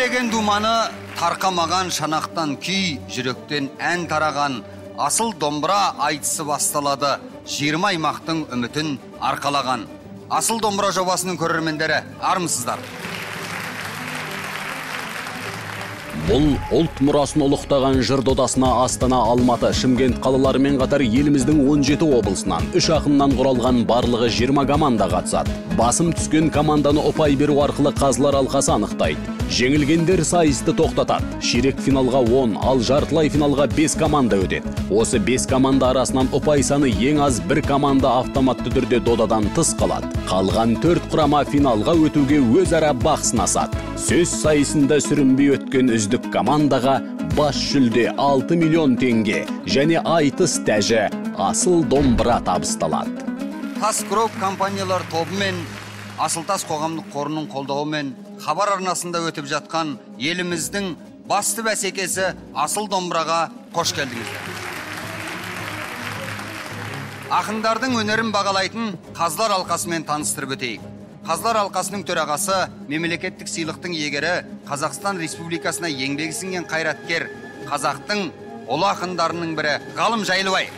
Терлеген думаны тарқамаған шанақтан күй, жүректен ән тараған, асыл домбыра айтысы басталады, 20 аймақтың үмітін арқалаған. Асыл домбыра жобасының көрермендері, армысыздар. Бұл ұлт мұрасын ұлықтаған жыр додасына Астана, Алматы, Шымкент қалаларымен қатар еліміздің 17 облысынан 3 ақыннан құралған барлығы 20 команда қатысады. Басым түскен команданы ұпай беру арқылы қазылар алқасы анықтайды. Жеңілгендер сайысты тоқтатады. Ширек финалға 10, ал жартылай финалға 5 команда өтеді. Осы 5 команда арасынан ұпай саны ең аз бір команда автоматты түрде додадан тыс қалады. Қалған 4 құрама финалға өтуге өзара бақ сынасады. Сөз сайысында сүрінбей өткен үздік командаға бас жүлде 6 миллион теңге және айтыс тәжі асыл домбыра табысталады. Тасгрупп компаниялар тобымен, Асылтас қоғамдық қорының қолдауымен хабар арнасында өтіп жатқан еліміздің басты бәсекесі асыл домбыраға қош келдіңіздер. Ақындардың өнерін бағалайтын қазылар алқасымен таныстырып өтейік. Қазылар алқасының төрағасы, мемлекеттік сыйлықтың иегері, Қазақстан Республикасына еңбегі сіңген қайраткер, қазақтың ұлы ақындарының бірі Ғалым Жайлыбай.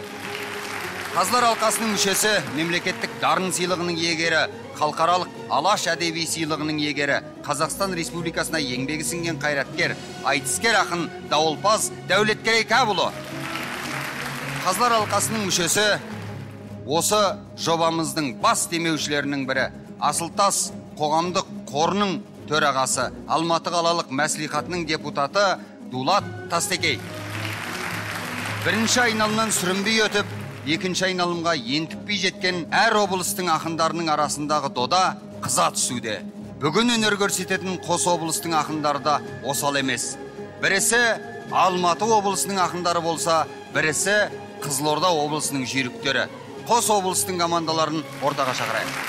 Қазылар алқасының мүшесі, мемлекеттік дарын сыйлығының иегері, халықаралық Алаш әдеби сыйлығының иегері, Қазақстан Республикасына еңбегі сіңген қайраткер, айтыскер ақын Дауылпаз Дәулеткерей Кәбұлы. Қазылар алқасының мүшесі, осы жобамыздың бас демеушілерінің бірі, Асылтас қоғамдық қорының төрағасы, Алматы қалалық мәслихатының депутаты Дулат Тастекей. Бірінші айналымнан сүрінбей өтіп, екінші айналымға ентікпей жеткен әр облыстың ақындарының арасындағы дода қыза түсуде. Бүгін өнер көрсететін қос облыстың ақындары да осал емес. Бірісі Алматы облысының ақындары болса, бірісі Қызылорда облысының жүйріктері. Қос облыстың командаларын ортаға шақырайық.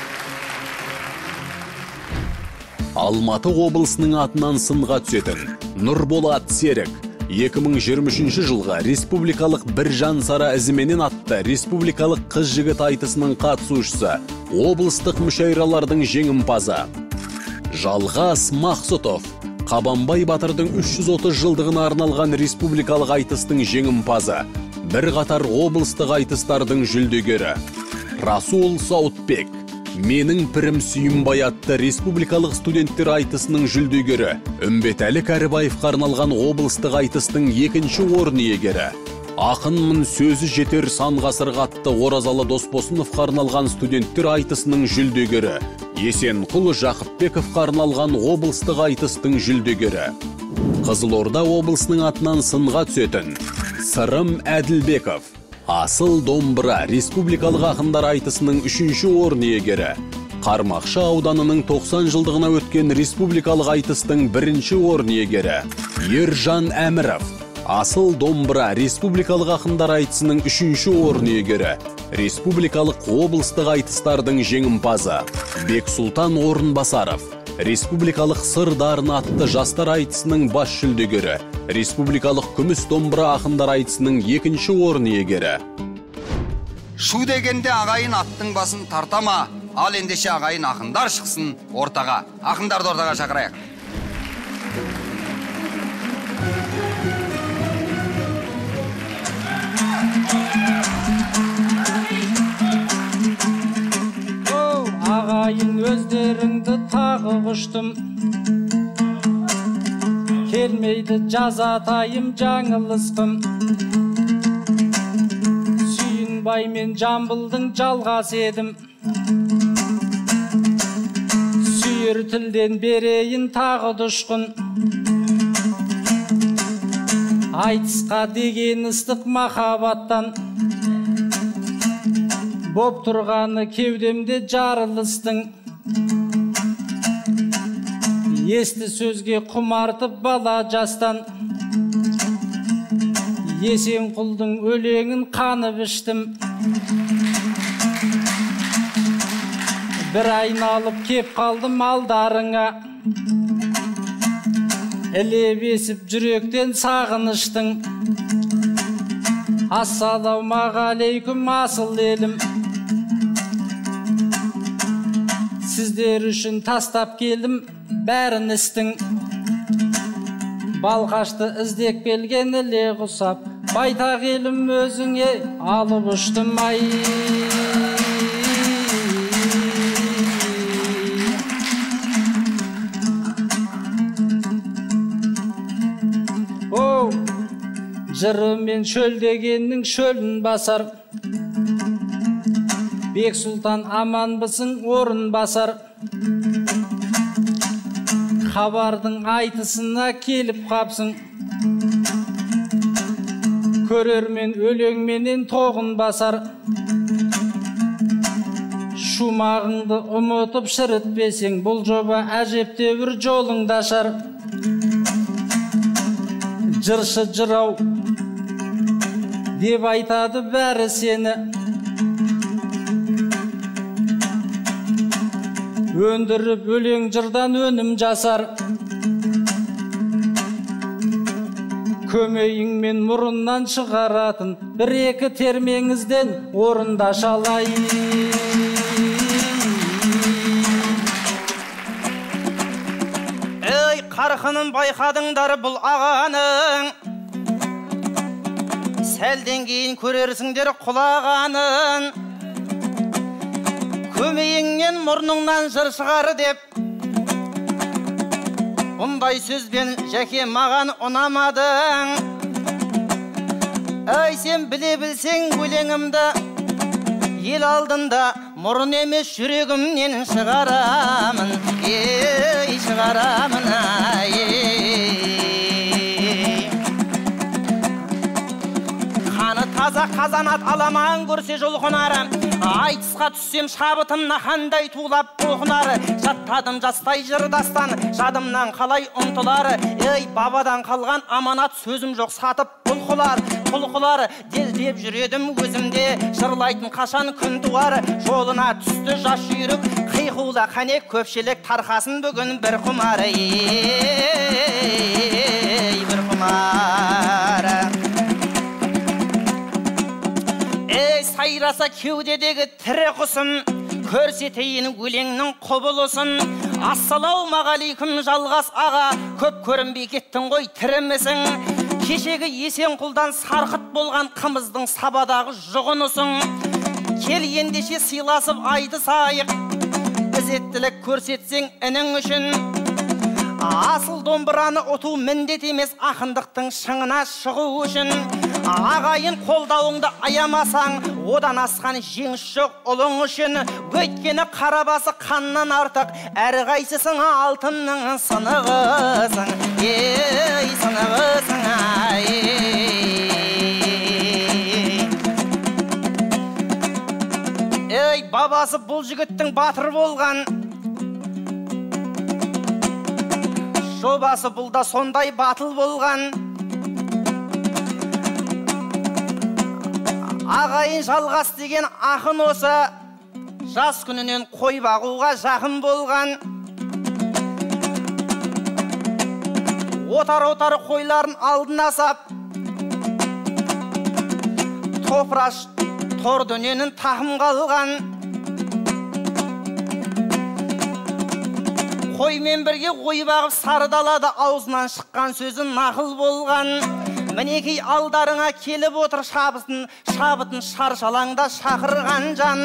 Алматы облысының атынан сынға түсетін Нұрболат Серік 2023 жылға республикалық Біржан Сара ізіменен атты республикалық қыз-жігіт айтысының қатысушысы, облыстық мүшәйралардың жеңімпазы. Жалғас Мақсұтов Қабанбай Батырдың 330 жылдығына арналған республикалық айтыстың жеңімпазы, бір қатар облыстық айтыстардың жүлдегері. Расул Саутбек Менің пірім Сүйімбай атты республикалық студенттер айтысының жүлдегері, Үмбетәлі Кәрібаевқа арналған облыстық айтыстың 2-ші орын иегері. Ақынмын сөзі жетер сан ғасырға атты Оразалы Досбосыновқа арналған студенттер айтысының жүлдегері, Есенқұл Жақыпбековқа арналған облыстық айтыстың жүлдегері. Қызылорда облысының атынан сынға түсетін Сырым Әділбеков Асыл домбыра республикалық ақындар айтысының 3-ші орын иегері. Қармақшы ауданының 90 жылдығына өткен республикалық айтыстың 1-ші орын иегері. Ержан Әміров Асыл домбыра республикалық ақындар айтысының 3-ші орын иегері. Республикалық облыстық айтыстардың жеңімпазы. Бексұлтан Орынбасаров республикалық сыр дарыны атты жастар айтысының бас жүлдегері. Республикалық күміс домбыра ақындар айтысының 2-ші орын иегері. Шу дегенде ағайын аттың басын тартама, ал ендеше ағайын ақындар шықсын ортаға. Ақындарды ортаға шақырайық. Ағайын өздеріңді тағы құштым, келмейді жазатайым жаңылысқым. Сүйінбай мен Жамбылдың жалғас едім, сүйір тілден берейін тағы дұшқын. Айтысқа деген ыстық махаббаттан боп тұрғаны кеудемде жарылыстың. Есті сөзге құмартып бала жастан, Есенқұлдың өлеңін қанып іштім. Бір айналып кеп қалдым алдарыңа, ілеп есіп жүректен сағыныштың. Ассалаумағалейкум асыл елім, сіздер үшін тастап келдім бәрін істің. Балқашты іздеп келген іле құсап, байтақ елім өзіңе алып ұштым ай. Жырымен шөлдегеннің шөлін басар, Бек Сұлтан аманбысың орын басар. Хабардың айтысына келіп қапсың, көрермен өлеңменен тоғын басар. Шумағыңды ұмытып шірітпесең, бұл жоба әжептәуір жолыңды ашар. Жыршы жырау деп айтады бәрі сені, өндіріп өлең жырдан өнім жасар. Көмейіңмен мұрыннан шығаратын бір-екі термеңізден орында шалай. Ей, қарқынын байқадыңдар бұл ағаның, сәлден кейін көрерсіңдер құлағанын. Көмейіңнен мұрныңнан жыр шығар деп, бұндай сөзбен жәке маған ұнамадың. Ай, сен біле білсең өлеңімді, ел алдында мұрын емес жүрегімнен шығарамын. Ей, шығарамын ай. Қаны таза қазанат аламан көрсе жол қонары, айтысқа түссем шабытымна қандай тулап толқынары. Жаттадым жастай жырдастан, жадымнан қалай ұмтылары. Ей, бабадан қалған аманат сөзім жоқ сатып құлқылар. Делдеп жүредім өзімде, жырлайтын қашан күн туары. Жолына түсті жас жүйрік, қиқулы қане көпшілік тарқасын бүгін бір құмары. Ей, бір құмары. Ей, сайраса кеудедегі тірі құсын, көрсетейін өлеңнің құбылысын. Ассалаумағалейкум жалғас аға, көп көрінбей кеттің ғой тірімісің. Кешегі есен құлдан сарқыт болған қымыздың сабадағы жұғынысың. Кел ендеше сыйласып айтысайық, ізеттілік көрсетсең інің үшін. Асыл домбыраны ұту міндет емес, ақындықтың шыңына шығу үшін. Ағайын қолдауыңды аямасаң, одан асқан жеңіс жоқ ұлың үшін. Өйткені қарабасы қаннан артық, әрі қайсысың алтынның сынығысың. Ей, сынығысың ай. Ей, бабасы бұл жігіттің батыр болған, жобасы бұл да сондай батыл болған. Ағайын жалғас деген ақын осы, жас күнінен қой бағуға жақын болған. Отар қойларын алдына сап, топыраш тор дөненін тақым қалған. Қоймен бірге ой бағып сары далада аузынан шыққан сөзі нақыл болған. Мінекей алдарыңа келіп отыр шабытын шаршалаңда шақырған жан.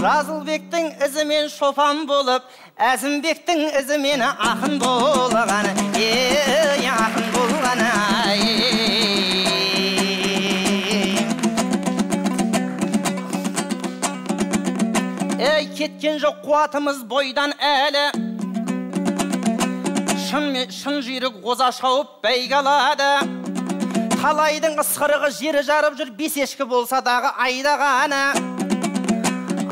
Жазылбектің ізімен шопан болып, Әзімбектің ізімен ақын болған. Ей, ақын болған ай. Ей, кеткен жоқ қуатымыз бойдан әлі, шын жүйрік ғоза шауып бәйге алады. Талайдың ысқырығы жері жарып жүр, бесешкі болса дағы айдағаны.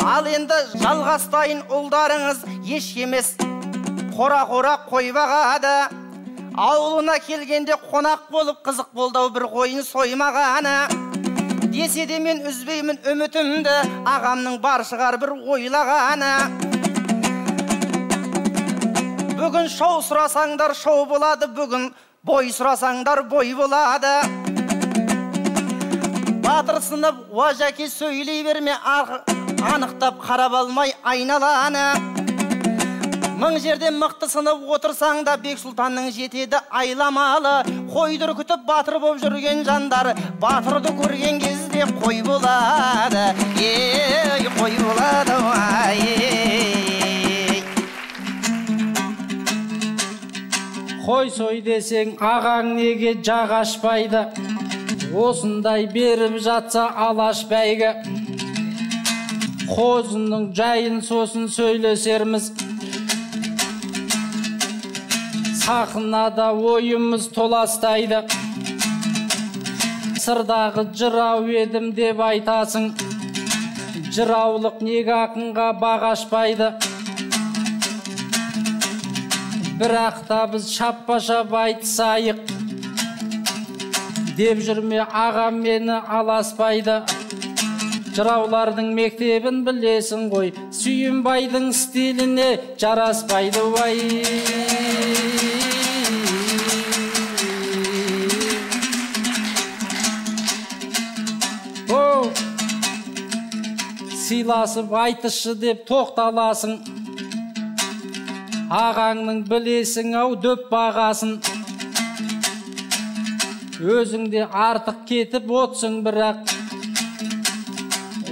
Ал енді жалғастайын ұлдарыңыз, еш емес қора-қора қой бағады. Ауылына келгенде қонақ болып қызық болдау бір қойын соймағаны. Десе де мен үзбеймін үмітімді, ағамның бар шығар бір ойлағаны. Бүгін шоу сұрасаңдар шоу болады, бүгін бой сұрасаңдар бой болады. Батыр сынып уажаке сөйлей берме, анықтап қарап алмай айналаны. Мың жерден мықты сынып отырсаң да Бек Сұлтанның жетеді айламалы. Қойдыр күтіп батыр боп жүрген жандар батырды көрген кезде қой болады. Қой болады. Қой сой десең ағаң неге жақ ашпайды, осындай беріп жатса алаш бәйгі. Қозының жайын сосын сөйлесерміз, сахнада ойымыз толастайды. Сырдағы жырау едім деп айтасың, жыраулық неге ақынға бағашпайды. Бірақ та біз шаппа-шап айтысайық деп жүрме ағам мені аласпайды. Жыраулардың мектебін білесің ғой, Сүйінбайдың стиліне жараспайды. Сыйласып айтышы деп тоқталасың, ағаңның білесің ау дөп бағасын. Өзіңде артық кетіп отсың бірақ,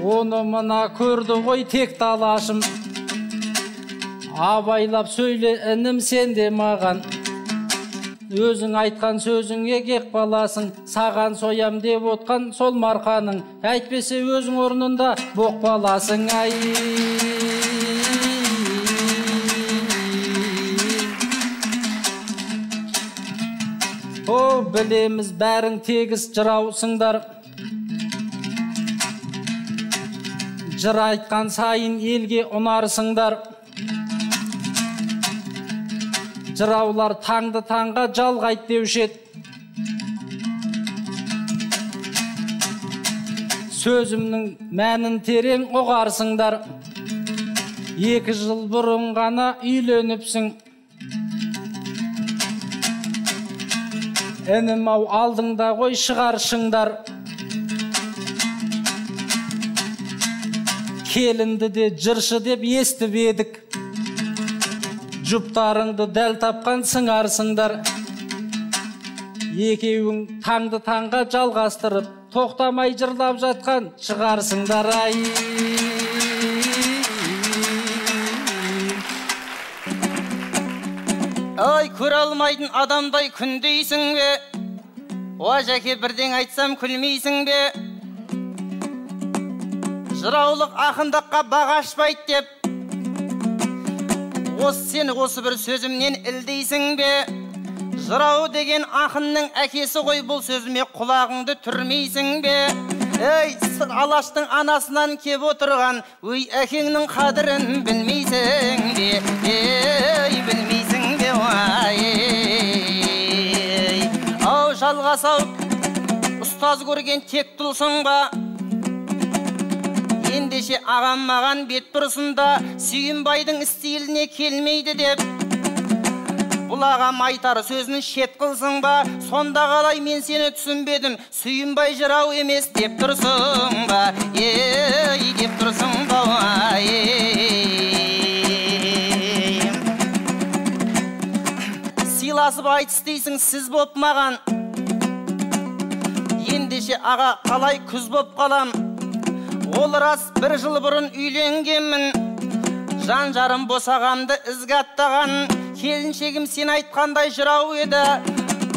оны мына көрді ғой тек талашым. Абайлап сөйле інім сен де маған, өзің айтқан сөзіңе кек баласың. Саған соям деп отқан сол марқаның, әйтпесе өзің орнында боқ баласың. Білеміз бәрің тегіс жыраусыңдар, жыр айтқан сайын елге ұнарсыңдар. Жыраулар таңды таңға жалғайт деушет, сөзімнің мәнін терең ұғарсыңдар. 2 жыл бұрын ғана үйленіпсің, інім ау алдыңда ғой шығаршыңдар. Келінді де жыршы деп естіп едік, жұптарыңды дәл тапқан сыңарсыңдар. Екеуің таңды таңға жалғастырып, тоқтамай жырлап жатқан шығарсыңдар. Ай, көре алмайтын адамдай күндейсің бе? О, жәке, бірден айтсам күлмейсің бе? Жыраулық ақындыққа бағашпайды деп, сен осы бір сөзімнен ілдейсің бе? Жырау деген ақынның әкесі ғой, бұл сөзіме құлағыңды түрмейсің бе? Ей, алаштың анасынан кеп отырған, өй, әкеңнің қадірін білмейсің бе? Ей, білмейсің бе? Ау, жалғасау, ұстаз көрген тек тұлсың ба? Ендеше ағам маған бет бұрысында Сүйінбайдың стиліне келмейді деп, бұл ағам айтар сөзін шет қылсың ба? Сонда қалай мен сені түсінбедім, Сүйінбай жырау емес деп тұрсың ба? Деп тұрсың ба? Сыйласып айтыс дейсің сіз боп маған, ендеше аға қалай күз боп қалам? Ол рас 1 жыл бұрын үйленгенмін, жан жарым босағамды ізге аттаған. Келіншегім сен айтқандай жырау еді,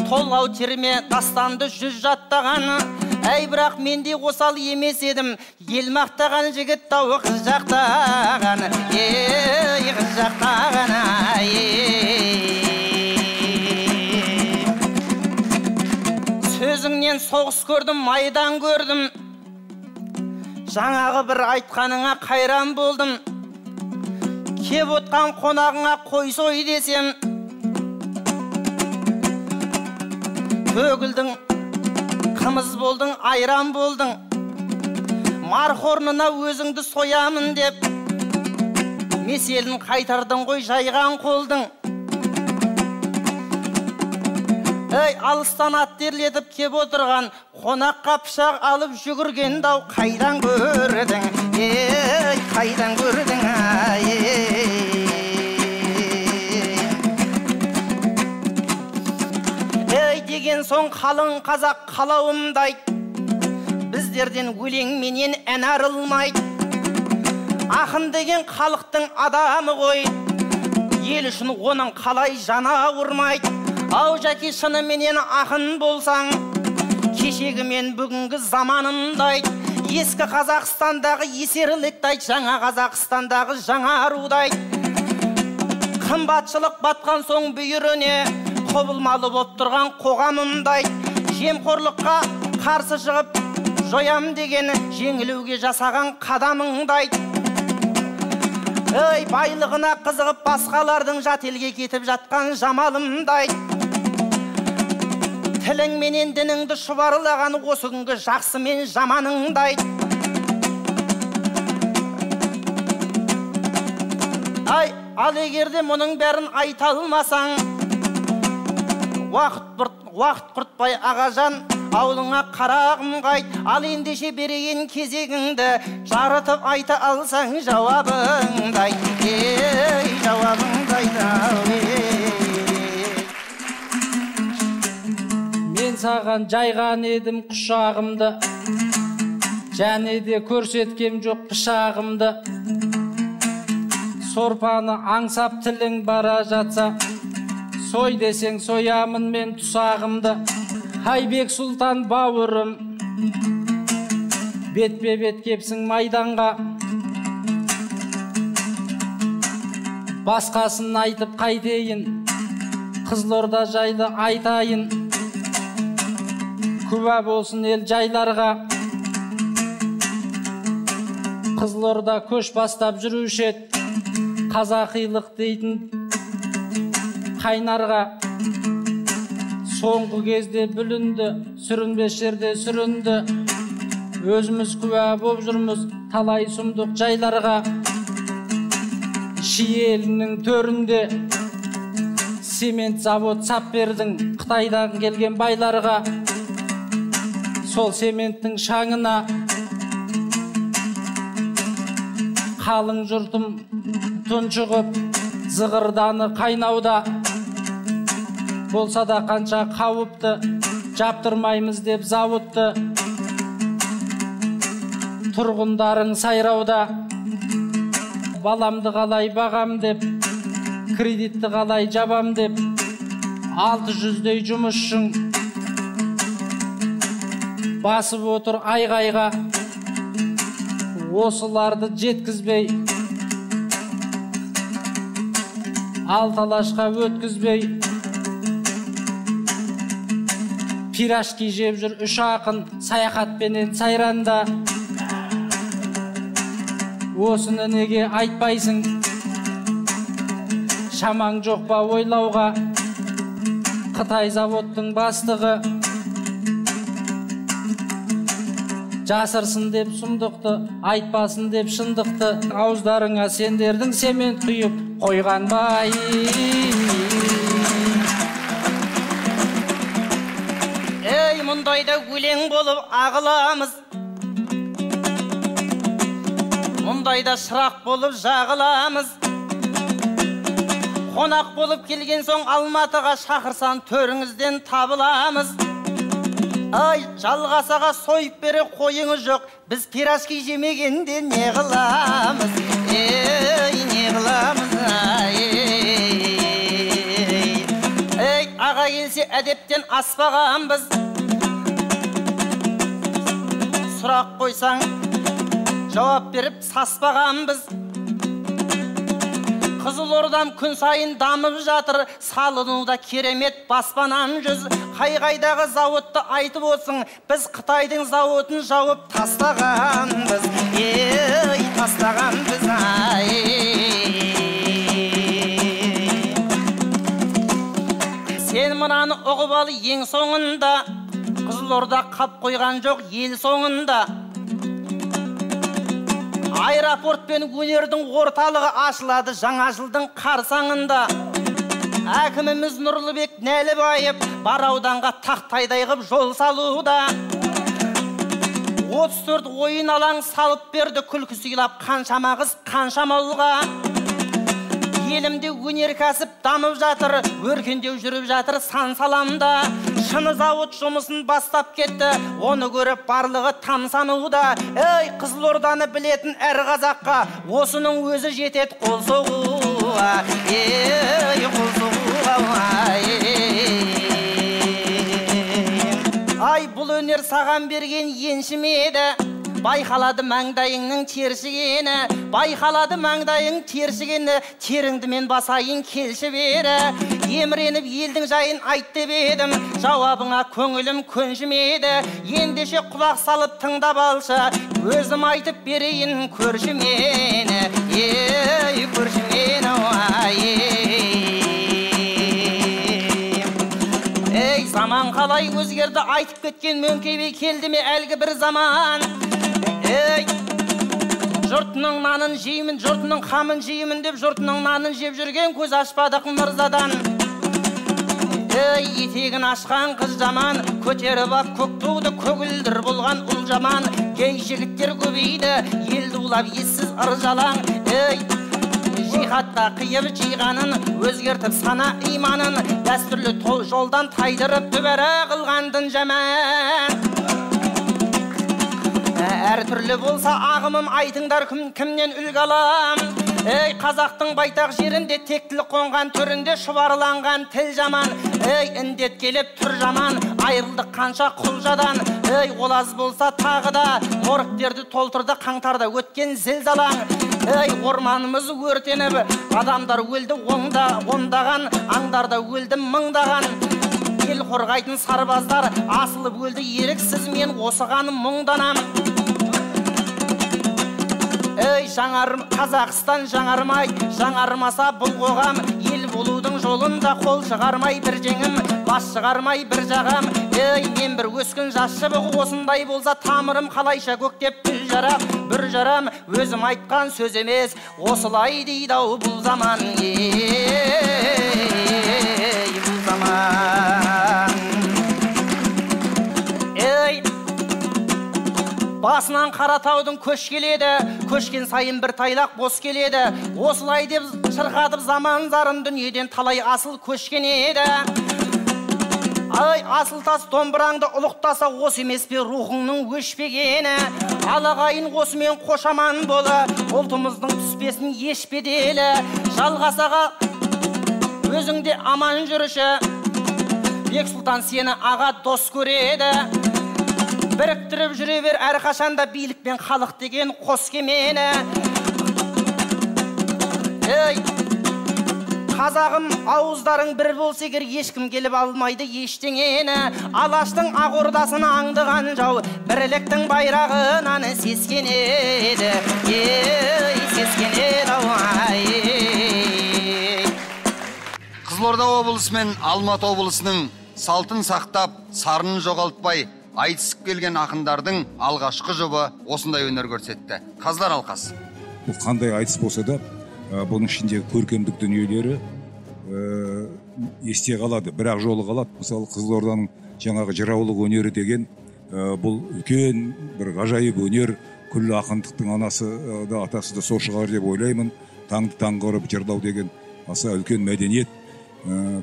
толғау терме дастанды 100 жаттаған. Әй, бірақ менде осал емес едім, ел мақтаған жігіт тауы қыз жақтаған. Қыз жақтаған. Сөзіңнен соғыс көрдім, майдан көрдім, жаңағы бір айтқаныңа қайран болдым. Кеп отқан қонағыңа қой сой десем, төгілдің, қымыз болдың, айран болдың. Мархорнына өзіңді соямын деп, меселін қайтардың ғой жайған қолдың. Ей, алыстан аттерлетіп кеп отырған, қонаққа пышақ алып жүгірген дау қайдан көрдің? Ей, қайдан көрдің? келген соң қалың қазақ қалауымдайды. Біздерден өлең менен ән арылмайды. Ақын деген халықтың адамы ғой, ел үшін оның қалай жана ауырмайды. Ау жәке, шыныменен ақын болсаң, кешегі мен бүгінгі заманымдайды. Ескі Қазақстандағы есерліктайды, жаңа Қазақстандағы жаңа арудайды. Қымбатшылық батқан соң бүйіріне құбылмалы боп тұрған қоғамымдайды. Жемқорлыққа қарсы шығып жоям деген жеңілуге жасаған қадамыңдайды. Ей, байлығына қызығып басқалардың жат елге кетіп жатқан жамалымдайды. Тілің менен дініңді шұбарлаған осы күнгі жақсы мен жаманыңдайды. Ай, ал егерде мұның бәрін айта алмасаң, уақыт құртпай ағажан, аулыңа қарағым қайт. Ал ендеше берейін кезегіңді, жарытып айта алсаң жауабыңдай. Ей, жауабыңдай. Мен саған жайған едім құшағымды, және де көрсеткем жоқ пышағымды. Сорпаны аңсап тілің бара жатса, сой десең соямын мен тұсағымды. Хайбек Сұлтан бауырым, бетпе-бет кепсің майданға. Басқасын айтып қайтейін, Қызылорда жайлы айтайын. Күбә болсын ел жайларға, Қызылорда көш бастап жүруші ед, қазақилық дейтін қайнарға. Соңғы кезде бүлінді, сүрінбес жерде сүрінді. Өзіміз күбә боп жүрміз талай сұмдық жайларға. Шиелінің төрінде цемент завод сап бердің Қытайдан келген байларға. Сол цементтің шаңына қалың жұртым тұншығып, зығырданы қайнауда. Болса да қанша қауіпті, жаптырмаймыз деп зауытты. Тұрғындарың сайрауда, баламды қалай бағам деп, кредитті қалай жабам деп, 600-дей жұмысшың басып отыр айғайға. Осыларды жеткізбей, алталашқа өткізбей, пирашки жеп жүр үш ақын саяхатпенен сайранда. Осыны неге айтпайсың? Шамаң жоқ па ойлауға? Қытай заводтың бастығы жасырсын деп сұмдықты, айтпасын деп шындықты. Ауыздарыңа сендердің цемент құйып қойған бай. Ей, мұндайда өлең болып ағыламыз, мұндайда шырақ болып жағыламыз. Қонақ болып келген соң Алматыға шақырсан төріңізден табыламыз. Ай, жалғасаға сойып бере қойыңы жоқ, біз пирашки жемегенде не қыламыз? Ей, не қыламыз? Ей, аға келсе әдептен аспағанбыз. Сұрақ қойсаң жауап беріп саспағанбыз. Қызылордам күн сайын дамып жатыр, салынуда керемет баспанан жүз. Қай-қайдағы зауытты айтып отсың, біз Қытайдың зауытын жауып тастағанбыз. Ей, тастағанбыз. Сен мынаны ұғып ал ең соңында, Қызылорда қап қойған жоқ ел соңында. Аэропорт пен өнердің орталығы ашылады жаңа жылдың қарсаңында. Әкіміміз Нұрлыбек Нәлібаев бар ауданға тақтайдай қып жол салуда. 34 ойын алаң салып берді, күлкі сыйлап қаншама қыз қаншама ұлға. Елімде өнеркәсіп дамып жатыр, өркендеу жүріп жатыр сан саламда. шыны зауыт жұмысын бастап кетті. Оны көріп барлығы тамсануда. Ей, Қызылорданы білетін әр қазаққа осының өзі жетеді қол соғуға. Ей, қол соғуға. Ай, бұл өнер саған берген еншім еді. Байқалады маңдайыңның тершігені, байқалады маңдайың тершігені, теріңді мен басайын келші бері. Еміреніп елдің жайын айт деп едім, жауабыңа көңілім көншімеді. Ендеше құлақ салып тыңдап алшы, өзім айтып берейін көрші мені. Ей, көрші мені, ей, заман қалай өзгерді айтып кеткен мөңкебей келді ме әлгі бір заман. Ей, жұртының нанын жеймін, жұртының қамын жеймін деп жұртының нанын жеп жүрген көз ашпадық мырзадан. Ей, етегін ашқан қыз жаман, көтеріп ап көк туды көгілдір болған ұл жаман. Кей жігіттер көбейді, елді улап ессіз ыржалаң. Ей, жихатта қиып жиғанын, өзгертіп сана иманын, дәстүрлі жолдан тайдырып дүбәрі қылғандың жаман. Әр түрлі болса ағымым айтыңдар кімнен үлгі алам. Ей, қазақтың байтақ жерінде тектілік қонған түрінде шұбарланған тіл жаман. Ей, індет келіп түр жаман, айырылдық қанша құлжадан. Ей, олаз болса тағы да моргтерді толтырды қаңтарда өткен зілзалаң. Ей, орманымыз өртеніп, адамдар өлді ондаған, аңдарда өлді мыңдаған. Ел қорғайтын сарбаздар асылып өлді еріксіз, мен осыған мұңданам. Ей, Қазақстан жаңармай, жаңармаса бұл қоғам. Ел болудың жолында қол шығармай бір жеңім, бас шығармай бір жағам. Ей, мен бір өскін жас шыбығы, осындай болса тамырым қалайша көктеп гүл жарап, бір жарам. Өзім айтқан сөз емес, осылай дейді ау бұл заман. Ей, бұл заман. Ей, басынан Қаратаудың көш келеді, көшкен сайын бір тайлақ бос келеді. Осылай деп шырқатып заман зарын, дүниеден талай асыл көшкен еді. Ай, асыл тас домбыраңды ұлықтаса, осы емес пе рухыңның өшпегені. Алағайын осымен қошаман болы, ұлтымыздың түспесін еш беделі. Жалғасаға өзіңде аман жүріші, Бексұлтан сені аға дос көреді. Біріктіріп жүре бер әрқашанда билік пен халық деген қос кемені. Ей, қазағым, ауыздарың бір болса егер, ешкім келіп алмайды ештеңені. Алаштың ақ ордасын аңдыған жау, бірліктің байрағынан сескенеді. Ей, сескенеді, Қызылорда облысы мен Алматы облысының салтын сақтап, сарынын жоғалтпай айтысып келген ақындардың алғашқы жұбы осындай өнер көрсетті. Қазылар алқасы. Бұл қандай айтыс болса да, бұның ішіндегі көркемдік дүниелері есте қалады, бірақ жолы қалады. Мысалы, Қызылорданың жаңағы жыраулық өнері деген бұл үлкен бір ғажайып өнер. Күллі ақындықтың анасы да атасы да сол шығар деп ойлаймын. Таңды таңға ұрып жырлау деген аса үлкен мәдениет.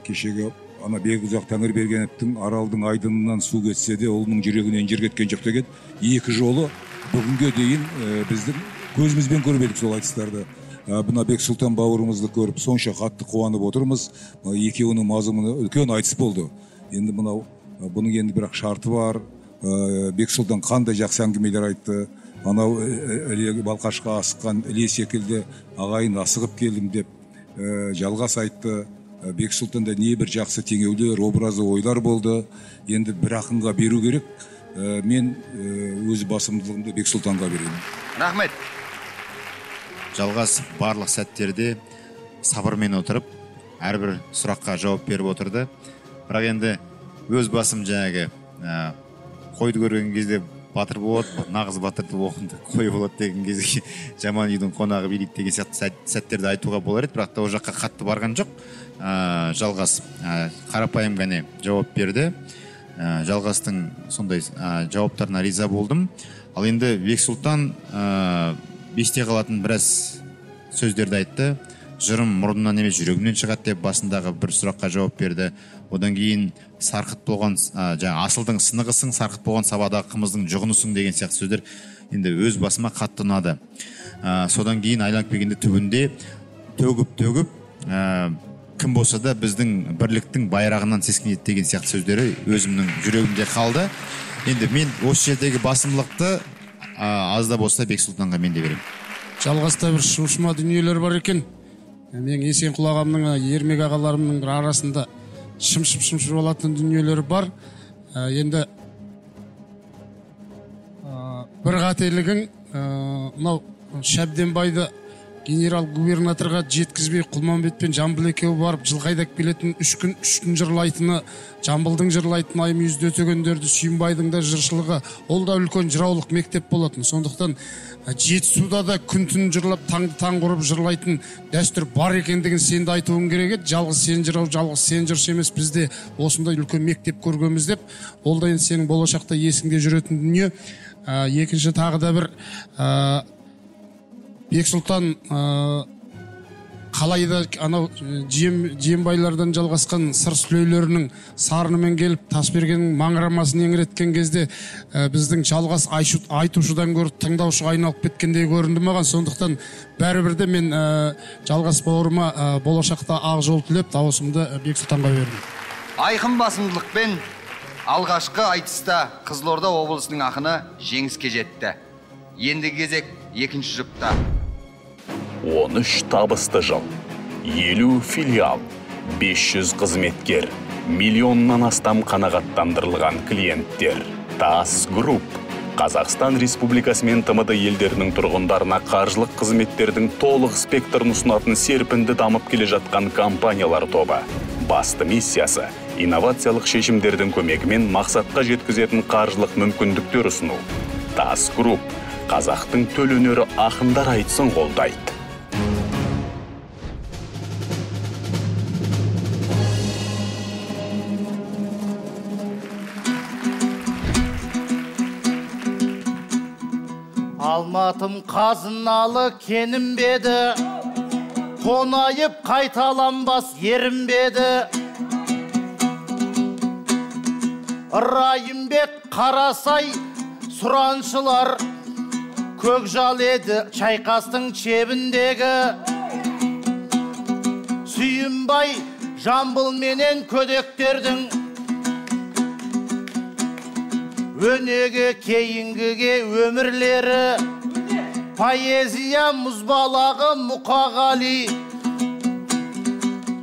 Кешегі ана Бекұзақ Тәңірбергеновтың аралдың айдынынан су кетсе де ұлының жүрегінен жер кеткен жоқ деген екі жолы бүгінге дейін біздің көзімізбен көрмедік сол айтыстарды. Бұна Бексұлтан бауырымызды көріп сонша қатты қуанып отырмыз. Екеуінің мазмұны үлкен айтыс болды. Енді бұның енді бірақ шарты бар. Бексұлтан қандай жақсы әңгімелер айтты. Анау Балқашқа асыққан Іле секілді ағайын асығып келдім деп жалғас айтты. Бексұлтанда не бір жақсы теңеулер, образы ойлар болды. Енді бір ақынға беру керек. Мен өз басымдылығымды Бексұлтанға беремін. Рахмет. Жалғас барлық сәттерде сабырмен отырып, әрбір сұраққа жауап беріп отырды. Бірақ енді өз басым жаңағы қойды көрген кезде батыр болады, нағыз батырды оқынды қой болады деген кезде жаман үйдің қонағы билейді деген сәттерді айтуға болар еді, бірақ та ол жаққа қатты барған жоқ. Жалғас қарапайым ғана жауап берді. Жалғастың сондай жауаптарына риза болдым. Ал енді Бексұлтан бесте қалатын біраз сөздерді айтты. Жырым мұрнымнан емес жүрегімнен шығады деп басындағы бір сұраққа жауап берді. Одан кейін сарқыт болған жаңа асылдың сынығысың, сарқыт болған сабадағы қымыздың жұғынысың деген сияқты сөздер енді өз басыма қатты ұнады. Содан кейін айланып келгенде түбінде төгіп кім болса да біздің бірліктің байрағынан сескенеді деген сияқты сөздері өзімнің жүрегімде қалды. Енді мен осы жердегі басымдылықты аз да болса Бексұлтанға мен де беремін. Жалғаста бір шушыма дүниелер бар екен. Мен Есенқұл ағамның, Ермек ағаларымның бір арасында шымшып алатын дүниелері бар. Енді бір қателігің мынау Шәбденбайды генерал губернаторға жеткізбей Құлманбет пен Жамбыл екеуі барып жылқы айдап келетін 3 күн 3 түн жырлайтыны, Жамбылдың жырлайтын Аймүйізді өтегендерді, Сүйінбайдың да жыршылығы, ол да үлкен жыраулық мектеп болатын. Сондықтан Жетісуда да күн-түн жырлап, таңды таң құрып жырлайтын дәстүр бар екендігін сен де айтуың керек еді. Жалғыз сен жырау, жалғыз сен жыршы емес, бізде осындай үлкен мектеп көргенбіз деп. Ол да енді сенің болашақта есіңде жүретін дүние. Екінші тағы да бір Бексұлтан қалайда анау Жиенбайлардан жалғасқан сыр сүлейлерінің сарынымен келіп Тасбергеннің маңырамасын еңіреткен кезде біздің жалғас айтушыдан гөрі тыңдаушыға айналып кеткендей көрінді маған. Сондықтан бәрібір де мен жалғас бауырыма болашақта ақ жол тілеп дауысымды Бексұлтанға бердім. Айқын басымдылықпен алғашқы айтыста Қызылорда облысының ақыны жеңіске жетті. Енді кезек екінші жұпта. 13 табысты жыл, 50 филиал, 500 қызметкер, миллионнан астам қанағаттандырылған клиенттер. Тас Групп, Қазақстан Республикасы мен ТМД елдерінің тұрғындарына қаржылық қызметтердің толық спектрін ұсынатын серпінді дамып келе жатқан компаниялар тобы. Басты миссиясы – инновациялық шешімдердің көмегімен мақсатқа жеткізетін қаржылық мүмкіндіктер ұсыну. Тас Групп, қазақтың төл өнері ақындар айтсын қолдайды. Алматым қазыналы кенім беді, қонайып қайталанбас ерім беді. Райымбек Қарасай сұраншылар көкжал еді Шайқастың чебіндегі. Сүйінбай Жамбыл менен көдектердің өнеге кейінгіге өмірлері. Поэзия мұзбалағы Мұқағали,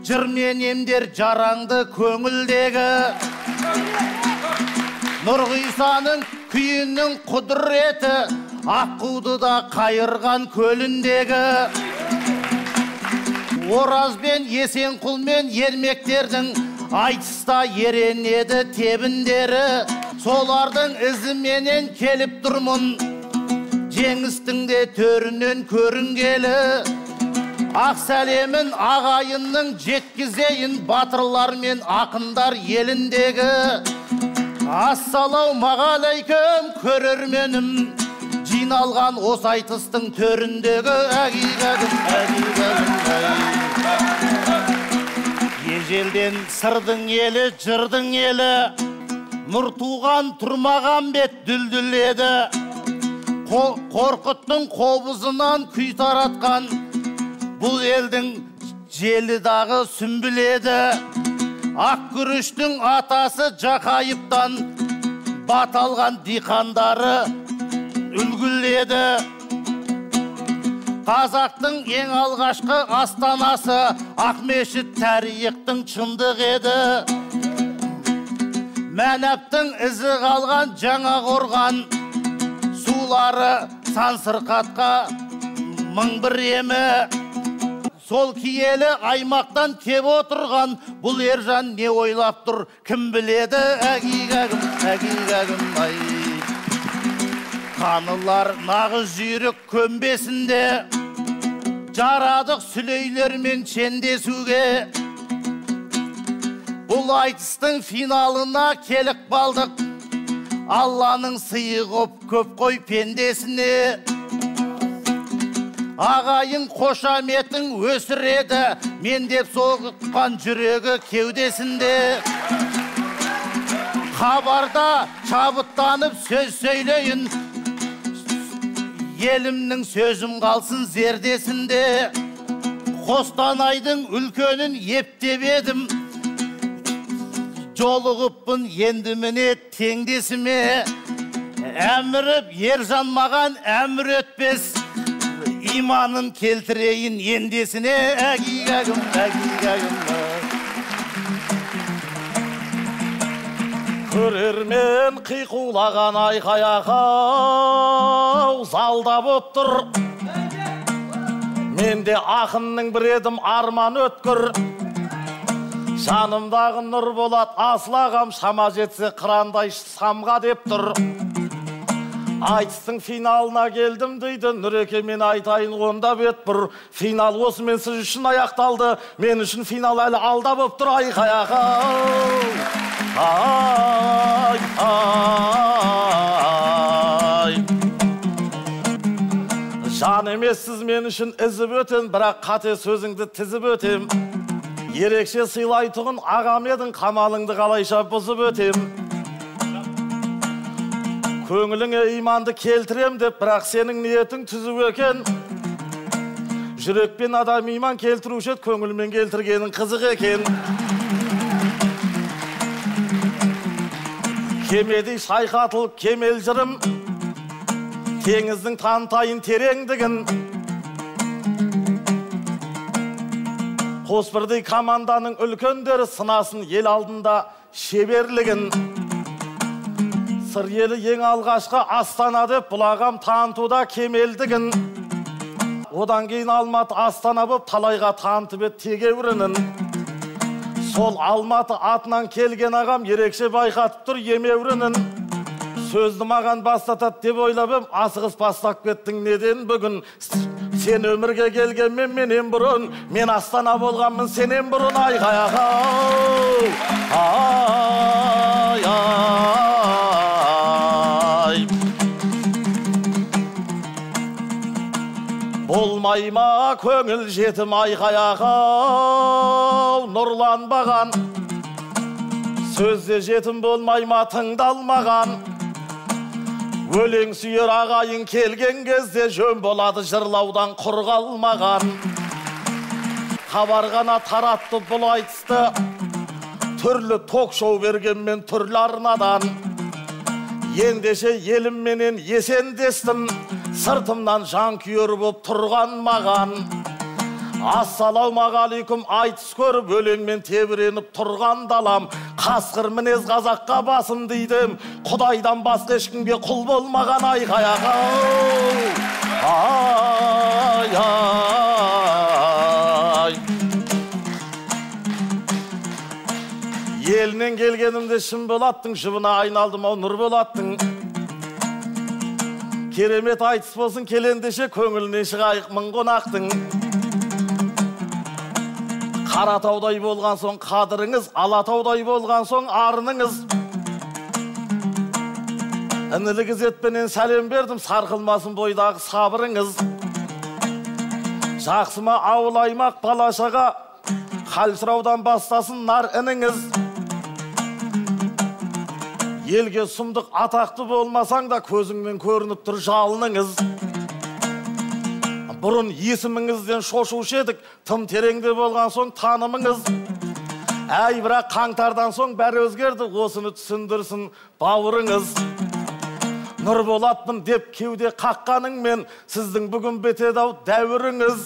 жырмен емдер жараңды көңілдегі. Нұрғисаның күйінің құдіреті Аққуды қайырған көліндегі. Оразбен Есенқұл мен Ермектердің айтыста еренеді тебіндері. Солардың ізіменен келіп тұрмын, жеңістің де төрінен көрінгелі. Ақ сәлемін ағайынның жеткізейін батырлар мен ақындар еліндегі. Ассалаумағалейкум көрерменім, жиналған осы айтыстың төріндегі. Ежелден сырдың елі, жырдың елі, нұр туған Тұрмағамбет дүлдүл еді. Қорқыттың қобызынан күй таратқан бұл елдің желідағы сүмбіл еді. Ақ күріштің атасы Жақайыптан баталған диқандары үлгіледі. Қазақтың ең алғашқы астанасы Ақмешіт тарихтың шындық еді. Мәнәптің ізі қалған жаңа қорған, сулары Сансырқатқа мың бір емі. Сол киелі аймақтан кеп отырған бұл ержан не ойлап тұр, кім біледі? Әгигәгім, ай. Қанылар нағыз жүйрік көмбесінде, жарадық сүлейлермен чендесуге. Бұл айтыстың финалына келік балдық, Алланың сыйы көп қой пендесіне. Ағайын қошаметің өсіреді, мен деп соғытқан жүрегі кеудесінде. хабарда шабыттанып сөз сөйлейін. Елімнің сөзім қалсын зердесінде. Қостанайдың үлкенін ептеп едім. Жолығыппын енді міне теңдесіме. Әміріп ержан маған әмір өтпес. Иманын келтірейін ендесіне. Әгигәгім, әгигәгім. Көрермен қиқулаған айқай-ақау залда боп тұр. Менде ақынның бір едім арман өткір. Жанымдағы нұр болат асылағам, шама жетсе қырандай самға деп тұр. Айтыстың финалына келдім дейді, Нұреке мен айтайын онда бет бұр. Финал осы мен сіз үшін аяқталды, мен үшін финал әлі алда боп тұр. Айқай-ақау, ай-ай. Жан емес сіз мен үшін ізіп өтен, бірақ қате сөзіңді тізіп өтем. Ерекше сыйлайтұғын ағам едің, қамалыңды қалайша бұзып өтем. Көңіліңе иманды келтірем деп, бірақ сенің ниетің түзіп екен. Жүрекпен адам иман келтіруші еді, көңілмен келтіргенің қызық екен. Кемедей шайқатылып кемел жырым, теңіздің танытайын тереңдігін. Қос бірдей команданың үлкендері сынасын ел алдында шеберлігін. Сыр елі ең алғашқы Астана деп бұлағам танытуда кемелдігін. Одан кейін Алматы Астана боп талайға танытып ет тегеурінін. Сол Алматы атынан келген ағам ерекше байқатып тұр емеурінін. Сөзді маған бастатат деп ойлабым, асығыс бастап кеттің неден бүгін. Сен өмірге келгенмен менен бұрын, мен Астана болғанмын сенен бұрын. Айқай-ақау, ай-ай. Болмай ма көңіл жетім айқай-ақау, нұрланбаған. Сөзде жетім болмай ма тыңдалмаған. Өлең сүйер ағайын келген кезде жөн болады жырлаудан құр қалмаған. Хабарғана таратты бұл айтысты, түрлі ток-шоу бергенмен түрлі арнадан. Ендеше елім менен есендестім, сыртымнан жан күйер боп тұрған маған. Ассалаумағалейкум айтыс көріп, өлеңмен тебіреніп тұрған далам. Қасқыр мінез қазаққа басым дейдім, Құдайдан басқа ешкімге құл болмаған. Айқай-ақау, ай-ай. Елінен келгенімде шын болаттың, жыбына айналдым ау нұр болаттың. Керемет айтыс болсын келендеше, көңіліне шығайық мың қонақтың. Қаратаудай болған соң қадырыңыз, Алатаудай болған соң арыныңыз. Інілік ізетпенен сәлем бердім, сарқылмасын бойдағы сабырыңыз. Жақсыма ауыл аймақ балашаға, хал сұраудан бастасын нар ініңіз. Елге сұмдық атақты болмасаң да, көзіңмен көрініп тұр жалыныңыз. Бұрын есіміңізден шошушы едік, тым тереңде болған соң танымыңыз. Әй, бірақ қаңтардан соң бәрі өзгерді, осыны түсіндірсін бауырыңыз. Нұр болатпын деп кеуде қаққаныңмен, сіздің бүгін бетеді-ау дәуіріңіз.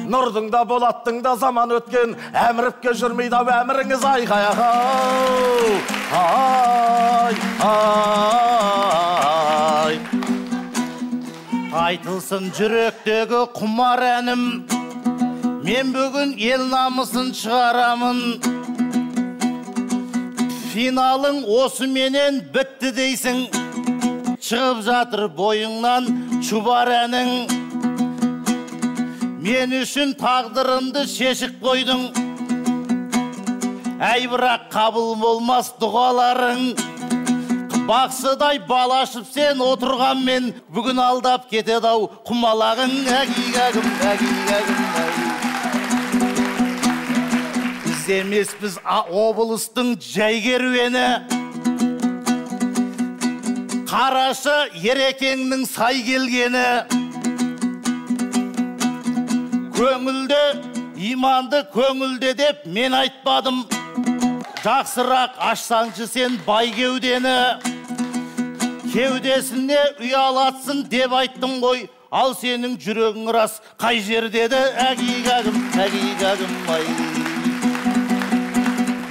Нұрдың да болаттың да заман өткен, әміріпке жүрмейді-ау әміріңіз. Айқай-ақау, ай-ай. Айтылсын жүректегі құмар әнім, мен бүгін ел намысын шығарамын. Финалың осы менен бітті дейсің, шығып жатыр бойыңнан шубар әнің. Мен үшін тағдырымды шешіп қойдың, әй бірақ қабыл болмас дұғаларың. Бақсыдай балашып сен отырғанмен, бүгін алдап кетеді-ау құмалағың. Әгигәгім, әгигәгім, біз емеспіз облыстың жай керуені. Қарашы ерекеңнің сай келгені, көңілде иманды көңілде деп мен айтпадым. Жақсырақ ашсаңшы сен бай кеудені, кеудесіне ұялатсын деп айттым ғой. Ал сенің жүрегің рас қай жердеді? Әгигагым, әгигагым ай.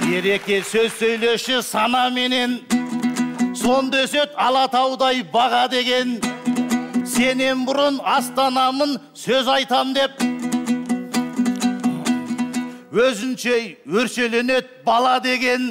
Ереке сөз сөйлеші сана менен, сонда өсет Алатаудай баға деген. Сенен бұрын астанамын сөз айтам деп, өзінше өршеленет бала деген.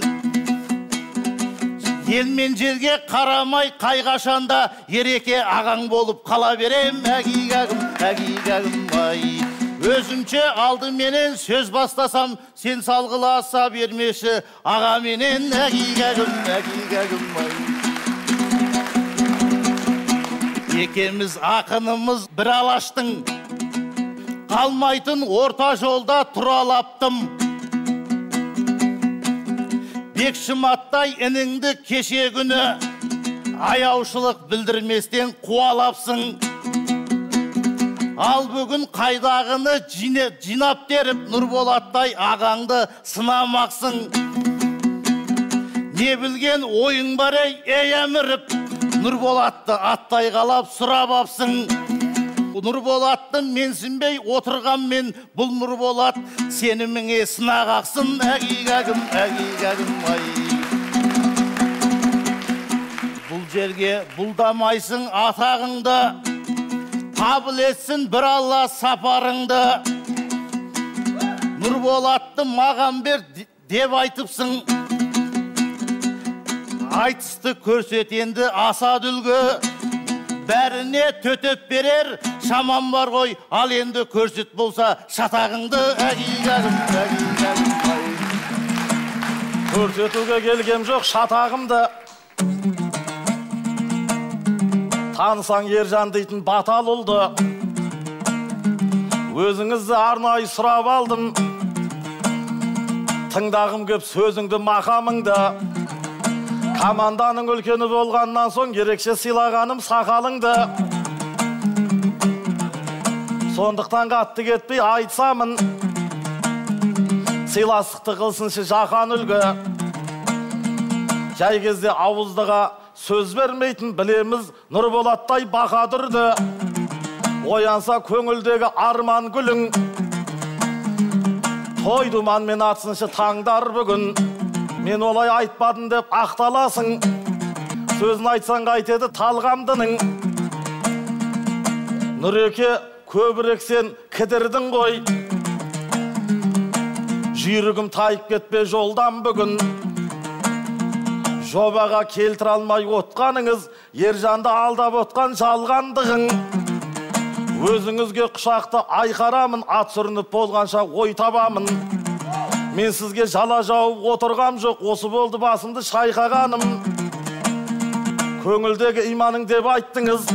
Ел мен жерге қарамай қайғашанда ереке ағаң болып қала берем. Әгигагым, әгигагым ай. Өзімше алды менен сөз бастасам, сен салғыласа бермеші аға менен. Әгигагым, әгигагым ай. Екеміз ақынымыз бір алаштың, қалмайтын орта жолда тұралаптым. Бек шыматтай ініңді кеше күні, аяушылық білдірместен қуалапсың. Ал бүгін қайдағыны жинап теріп, Нұрболаттай ағаңды сынамақсың. Не білген ойың бар ей әміріп, Нұрболатты аттай қалап сұрап апсың. Нұрболатты менсінбей отырған мен, бұл Нұрболат сеніміңе сынақ ақсын. Әгигагым, әгигагым ай. Бұл жерге бұлдамайсың атағыңды, қабыл етсін бір Алла сапарыңды. Нұрболатты маған бер деп айтыпсың, айтысты көрсетенді аса дүлгі. Бәріне төтеп берер шамам бар ғой, ал енді көрсет болса шатағыңды. Әгигагым, әгигагым ай. Көрсетуге келгем жоқ шатағымды. Танысаң Ержан дейтін батал ұлды, өзіңізді арнайы сұрап алдым. Тыңдағым көп сөзіңді, мақамыңды. Команданың үлкені болғаннан соң ерекше сыйлағаным сақалыңды. Сондықтан қатты кетпей айтсамын, сыйластықты қылсыншы жақан үлгі. Жай кезде ауыздыға сөз бермейтін білеміз Нұрболаттай бақадырды. Оянса көңілдегі арман гүлің, той думанмен атсыншы таңдар бүгін. Мен олай айтпадым деп ақталасың, сөзін айтсаң қайтеді талғамдының. Нұреке көбірек сен кідірдің ғой, жүйрігім тайып кетпе жолдан бүгін. Жобаға келтір алмай отқаныңыз, Ержанды алдап отқан жалғандығың. Өзіңізге құшақты айқарамын, ат сүрініп болғанша ой табамын. Мен сізге жала жауып отырғам жоқ, осы болды басымды шайқағаным. Көңілдегі иманың деп айттыңыз,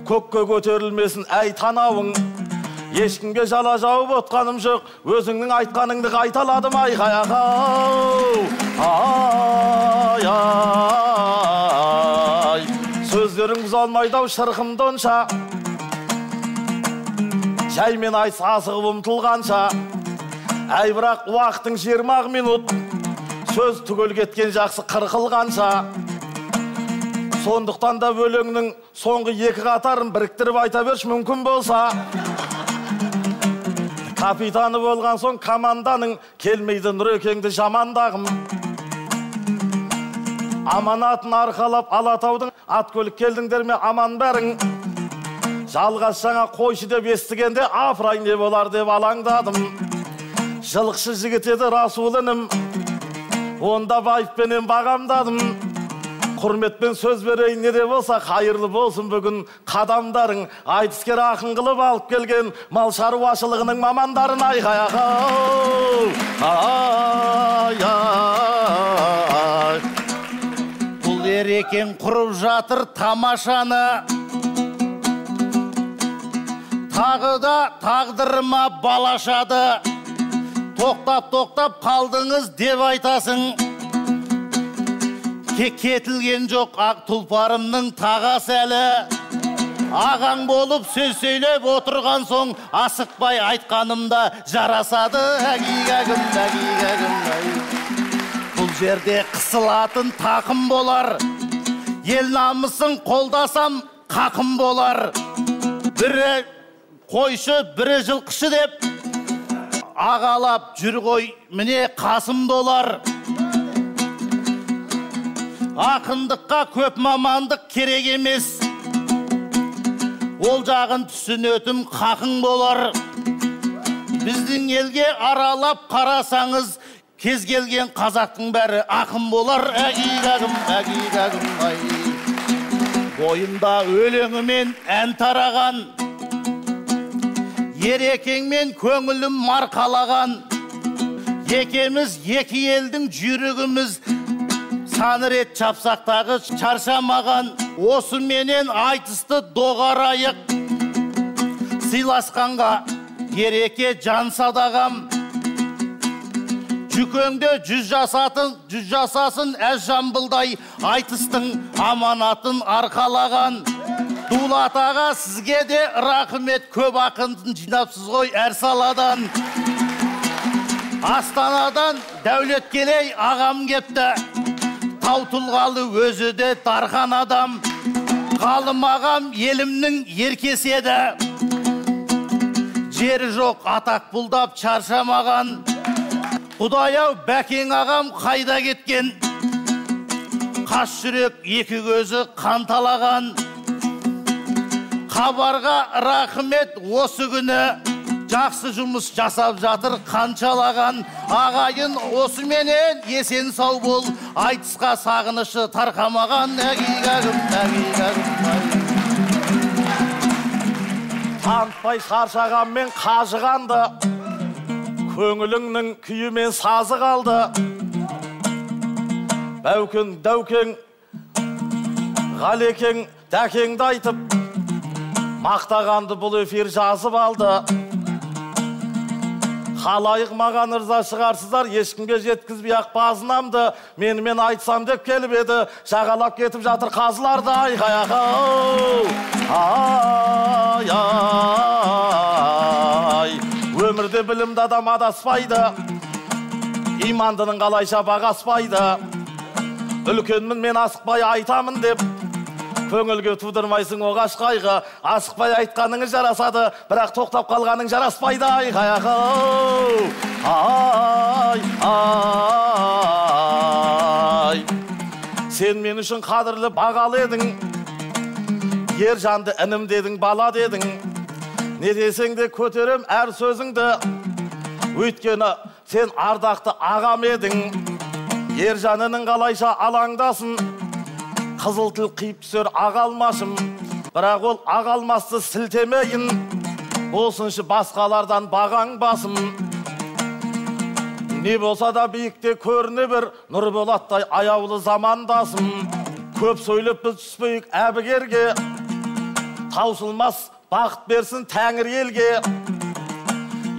көкке көтерілмесін әй танауың. Ешкімге жала жауып отқаным жоқ, өзіңнің айтқаныңды қайталадым айқай ағау. Ай, ай, сөздерің бұзалмайдау шырқымды онша, жаймен ай сасығып ұмтылғанша. Әй бірақ уақытың 20 минут, сөз түгел кеткен жақсы қырқылғанша. Сондықтан да өлеңнің соңғы 2 қатарын біріктіріп айта берші мүмкін болса. Капитаны болған соң команданың, келмейді Нұрекеңді жамандағым. Аманатын арқалап Алатаудың, ат көлік келдіңдер ме аман бәрің. Жалғас жаңа қойшы деп естігенде, апырай не болар деп алаңдадым. Жылқшы жігіт еді Расулыным, онда байыппенен бағамдадым. Құрметпен сөз берейін, не де болса қайырлы болсын бүгін қадамдарың. Айтыскер ақын қылып алып келген мал шаруашылығының мамандарын айқай ағау. Ай, ай. Бұл ерекең құрып жатыр тамашаны, тағы да тағдырыма балашады. Тоқтап қалдыңыз деп айтасың, кетілген жоқ ақ тұлпарымның тағасы әлі. Ағаң болып сөз сөйлеп отырған соң асықпай айтқанымда жарасады. Әгигәгім, әгигәгім. Бұл жерде қысылатын тақым болар, ел намысын қолдасам қақым болар. Бірі қойшы, бірі жылқышы деп ағалап жүр ғой, міне қасым болар. Ақындыққа көп мамандық керек емес, ол жағын түсінетім қақың болар. Біздің елге аралап қарасаңыз, кез келген қазақтың бәрі ақын болар. Әгигәгім, әгигәгім, ай. Бойымда өлеңімен ән тараған, ерекеңмен көңілім марқалаған. Екеміз екі елдің жүрігіміз, сан рет чапсақтағы шаршамаған. Осы менен айтысты доғарайық, сыйласқанға ереке жан садағам. Жүкеңде жүз жасасын әз жамбылдай, айтыстың аманатын арқалаған. Дулатаға сізге де рахмет, көп ақындын жинапсыз ғой әр саладан. Астанадан Дәулет келей ағам кепті, тау тұлғалы өзі де дархан адам. Ғалым ағам елімнің еркесі еді, жері жоқ атақ бұлдап шаршамаған. Құдай-ау, Бәкең ағам қайда кеткен, қас жүрек екі көзі қанталаған. Хабарға рахмет, осы күні жақсы жұмыс жасап жатыр қаншалаған. Ағайын осы менен есен сау бол, айтысқа сағынышы тарқамаған. Әгигәгім, әгигәгім. Танытпай шаршағанмен қажығанды, көңіліңнің күйімен сазы қалды. Бәукең, дәукең, ғалекең, дәкеңді айтып, мақтағанды бұл эфир жазып алды. Халайық маған ырза шығарсыздар, ешкімге жеткізбей ақ базынамды. Менімен айтсам деп келіп еді, жағалап кетіп жатыр қазыларды. Айғай, ай, ай. Өмірде білімді адам адаспайды, имандының қалайша бағаспайды. Үлкенмін мен асықпай айтамын деп, көңілге тудырмайсың оғаш қайғы. Асықпай айтқаныңыз жарасады, бірақ тоқтап қалғаның жараспайды. Айғай, ай, ай. Сен мен үшін қадірлі бағалы едің, Ержанды інім дедің, бала дедің. Не десең де көтерем әр сөзіңді, өйткені сен ардақты ағам едің. Ержанының қалайша алаңдасын, қызыл тіл қиып түсер ағалмашым. Бірақ ол ағалмасты сілтемейін, болсыншы басқалардан бағаң басым. Не болса да биікте көріне бір, Нұрболаттай аяулы замандасым. Көп сөйлеп біз түспейік әбігерге, таусылмас бақыт берсін тәңір елге.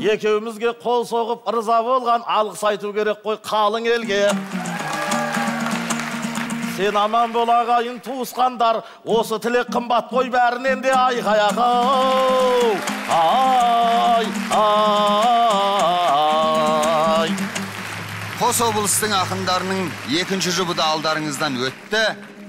Екеумізге қол соғып ырза болған, алғыс айту керек қой қалың елге. Сен аман бол ағайын туысқандар, осы тілек қымбат қой бәрінен де. Айғай, ай, ай. Қос облыстың ақындарының екінші жұбы да алдарыңыздан өтті.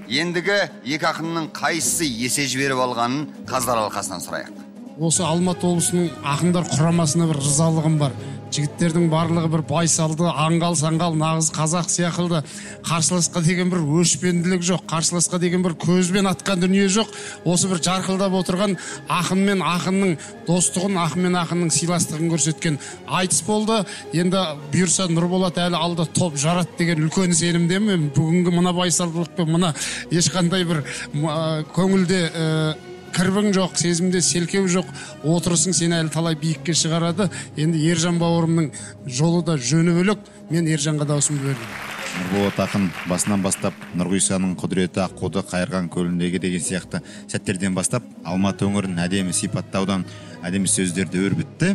Ендігі екі ақынның қайсысы есе жіберіп алғанын қазылар алқасынан сұрайық. Осы Алматы облысының ақындар құрамасына бір ризалығым бар. Жігіттердің барлығы бір байсалды, аңғал-саңғал, нағыз қазақ сияқылды. Қарсыласқа деген бір өшпенділік жоқ, қарсыласқа деген бір көзбен атқан дүние жоқ. Осы бір жарқылдап отырған ақын мен ақынның достығын, ақын мен ақынның сыйластығын көрсеткен айтыс болды. Енді бұйырса Нұрболат әлі алда топ жарат деген үлкен сенімдемін. Бүгінгі мына байсалдылықпен, мына ешқандай бір көңілде кірбің жоқ, сезімде селкеу жоқ, отырысың сені әлі талай биікке шығарады. Енді Ержан бауырымның жолы да жөні бөлек, мен Ержанға даусымды бердім. Нұрболат ақын басынан бастап Нұрғисаның құдіреті Аққуды қайырған көліндегі деген сияқты сәттерден бастап Алматы өңірін әдемі сипаттаудан әдемі сөздерді өрбітті.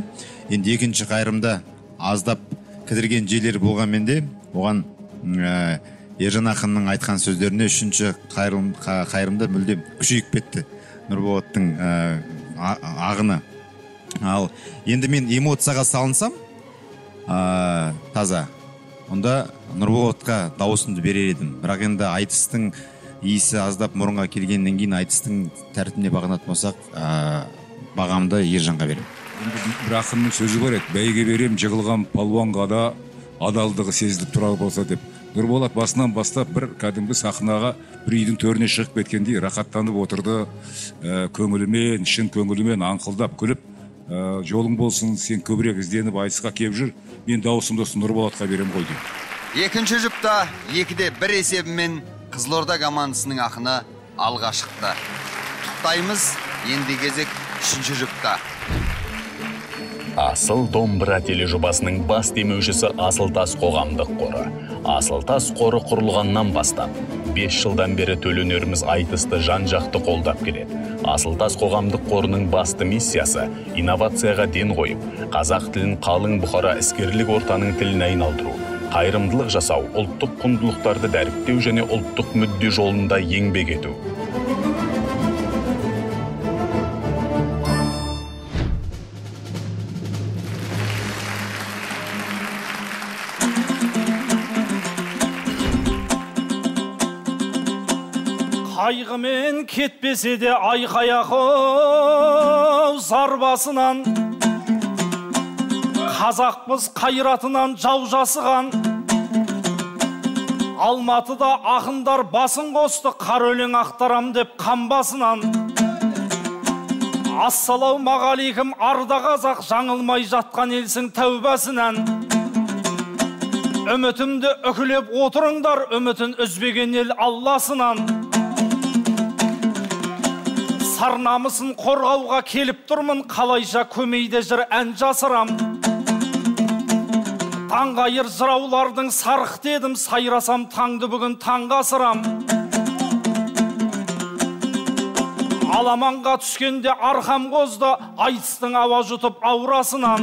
Енді екінші қайырымда аздап кідірген жерлер болғанмен де оған Ержан ақынның айтқан сөздеріне үшінші қайырымда мүлдем күшейіп кетті Нұрболаттың ағыны. Ал енді мен эмоцияға салынсам таза, онда Нұрболатқа дауысымды берер едім. Бірақ енді айтыстың иісі аздап мұрынға келгеннен кейін айтыстың тәртібіне бағынатын болсақ, бағамды Ержанға беремін. Бір ақынның сөзі бар еді, бәйге берем жығылған палуанға да адалдығы сезіліп тұрар болса деп. Нұрболат басынан бастап бір кәдімгі сахнаға бір үйдің төріне шығып кеткендей рақаттанып отырды, көңілімен, шын көңілімен аңқылдап күліп, жолың болсын, сен көбірек ізденіп айтысқа кеп жүр, мен дауысымды Нұрболатқа берем ғой деймін. Екінші жұпта 2-1 есебімен Қызылорда командасының ақыны алға шықты. Құттықтаймыз, енді кезек 3-ші жұпта. Асыл домбыра тележобасының бас демеушісі Асылтас қоғамдық қоры. Асылтас қоры құрылғаннан бастап 5 жылдан бері төлөнеріміз айтысты жан-жақты қолдап келеді. Асылтас қоғамдық қорының басты миссиясы инновацияға ден қойып, қазақ тілін қалың бұқара іскерлік ортаның тіліне айналдыру, қайырымдылық жасау, ұлттық құндылықтарды дәріптеу және ұлттық мүдде жолында еңбек ету. Қайғымен кетпесе де айқай-ақау зар басынан, қазақпыз қайратынан жау жасыған, Алматыда ақындар басын қосты, қар өлең ақтарам деп қамбасынан. Ассалаумағалейкум арда қазақ, жаңылмай жатқан елсің тәубасынан. Үмітімді үкілеп отырыңдар, үмітін үзбеген ел Алласынан. Сарнамысын қорғауға келіп тұрмын, қалайша көмейде жыр ән жасырам. Таңғайыр жыраулардың сарық дедім, сайрасам таңды бүгін таңға асырам. Аламанға түскенде арқам қозды, айтыстың ауа жұтып аурасынан.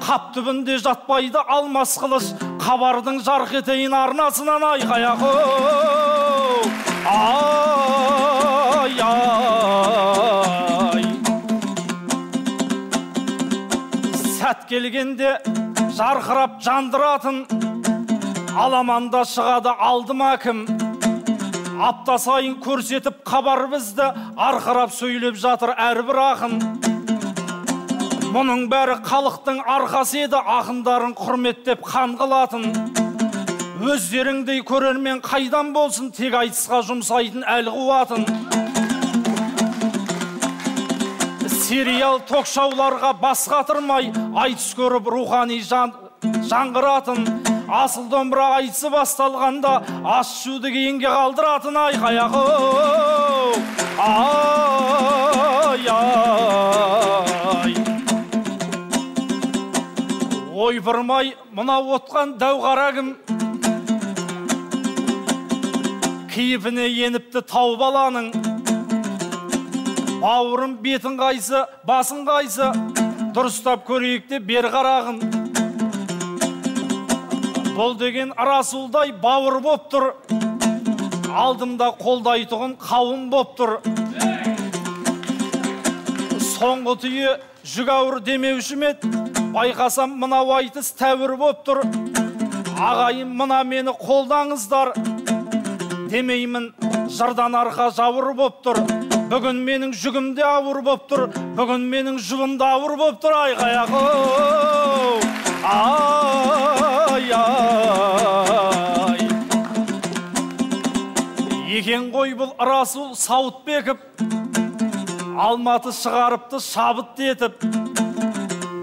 Қап түбінде жатпайды алмас қылыш, қабардың жарқ етейін арнасынан. Айқай-ақау, ай-ай. Сәт келгенде жарқырап жандыратын, аламанда шығады алдым әкім. Апта сайын көрсетіп қабар бізді, арқырап сөйлеп жатыр әрбір ақын. Мұның бәрі халықтың арқасы еді, ақындарын құрметтеп қан қылатын. Өздеріңдей көрермен қайдан болсын, тек айтысқа жұмсайтын әл қуатын. Сериал ток-шоуларға бас қатырмай, айтыс көріп рухани жаңғыратын. Асыл домбыра айтысы басталғанда, ас жуды кейінге қалдыратын. Айқай-ақау, ай-ай. Ойпырмай мұна отқан дәу қарагім, кейіпіне еніпті тау баланың. Бауырым бетін қайсы, басын қайсы, дұрыстап көрейікте бер қарағын. Бұл деген Расулдай бауыр боп тұр, алдымда қолдайтұғын қауым боп тұр. Соңғы түйе жүк ауыр демеуші мед, байқасам мынау айтыс тәуір боп тұр. Ағайым мына мені қолдаңыздар, демеймін жырдан арқа жауыр боп тұр. Бүгін менің жүгімде ауыр боп тұр, бүгін менің жұбымда ауыр боп тұр. Айқай-ақау, ай-ай. Екен ғой бұл Расул Сауытбеков, Алматы шығарыпты шабыт етіп.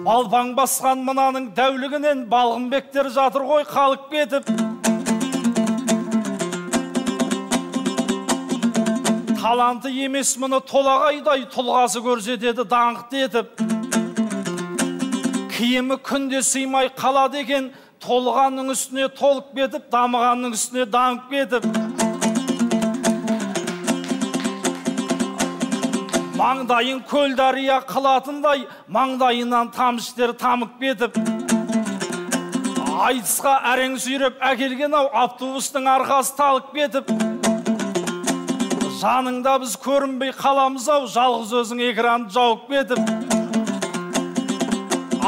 Балпаң басқан мынаның дәулігінен балғынбектер жатыр ғой қалып кетіп. Таланты емес мұны толағайдай, тұлғасы көрсетеді даңқты етіп. Киімі күнде сыймай қалады екен, толғанның үстіне толып кетіп, дамығанның үстіне дамып кетіп. Маңдайын көл дария қылатындай, маңдайынан тамшытер тамып кетіп. Айтысқа әрең сүйреп әкелген ау автобустың арқасы талып кетіп. Жаныңда біз көрінбей қаламыз ау, жалғыз өзің экранды жауып кетіп.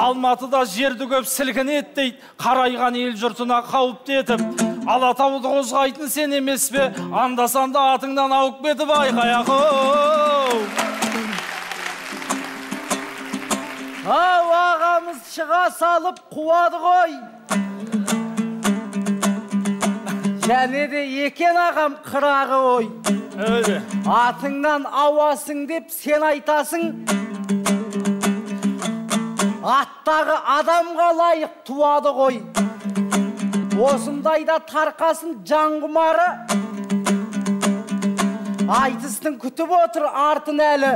Алматыда жерді көп сілкінеді дейді, қарайған ел жұртына қауіпті етіп. Алатауды қозғайтын сен емес пе, анда-санда атыңнан ауып кетіп айқай-ақ-оу. Ау, ағамыз шыға салып қуады ғой. Және де екен ағам қырағы ой. Атыңнан ауасың деп сен айтасың. Аттағы адамға лайық туады ғой. Осындайда тарқасын жан құмары. Айтыстың күтіп отыр артын әлі.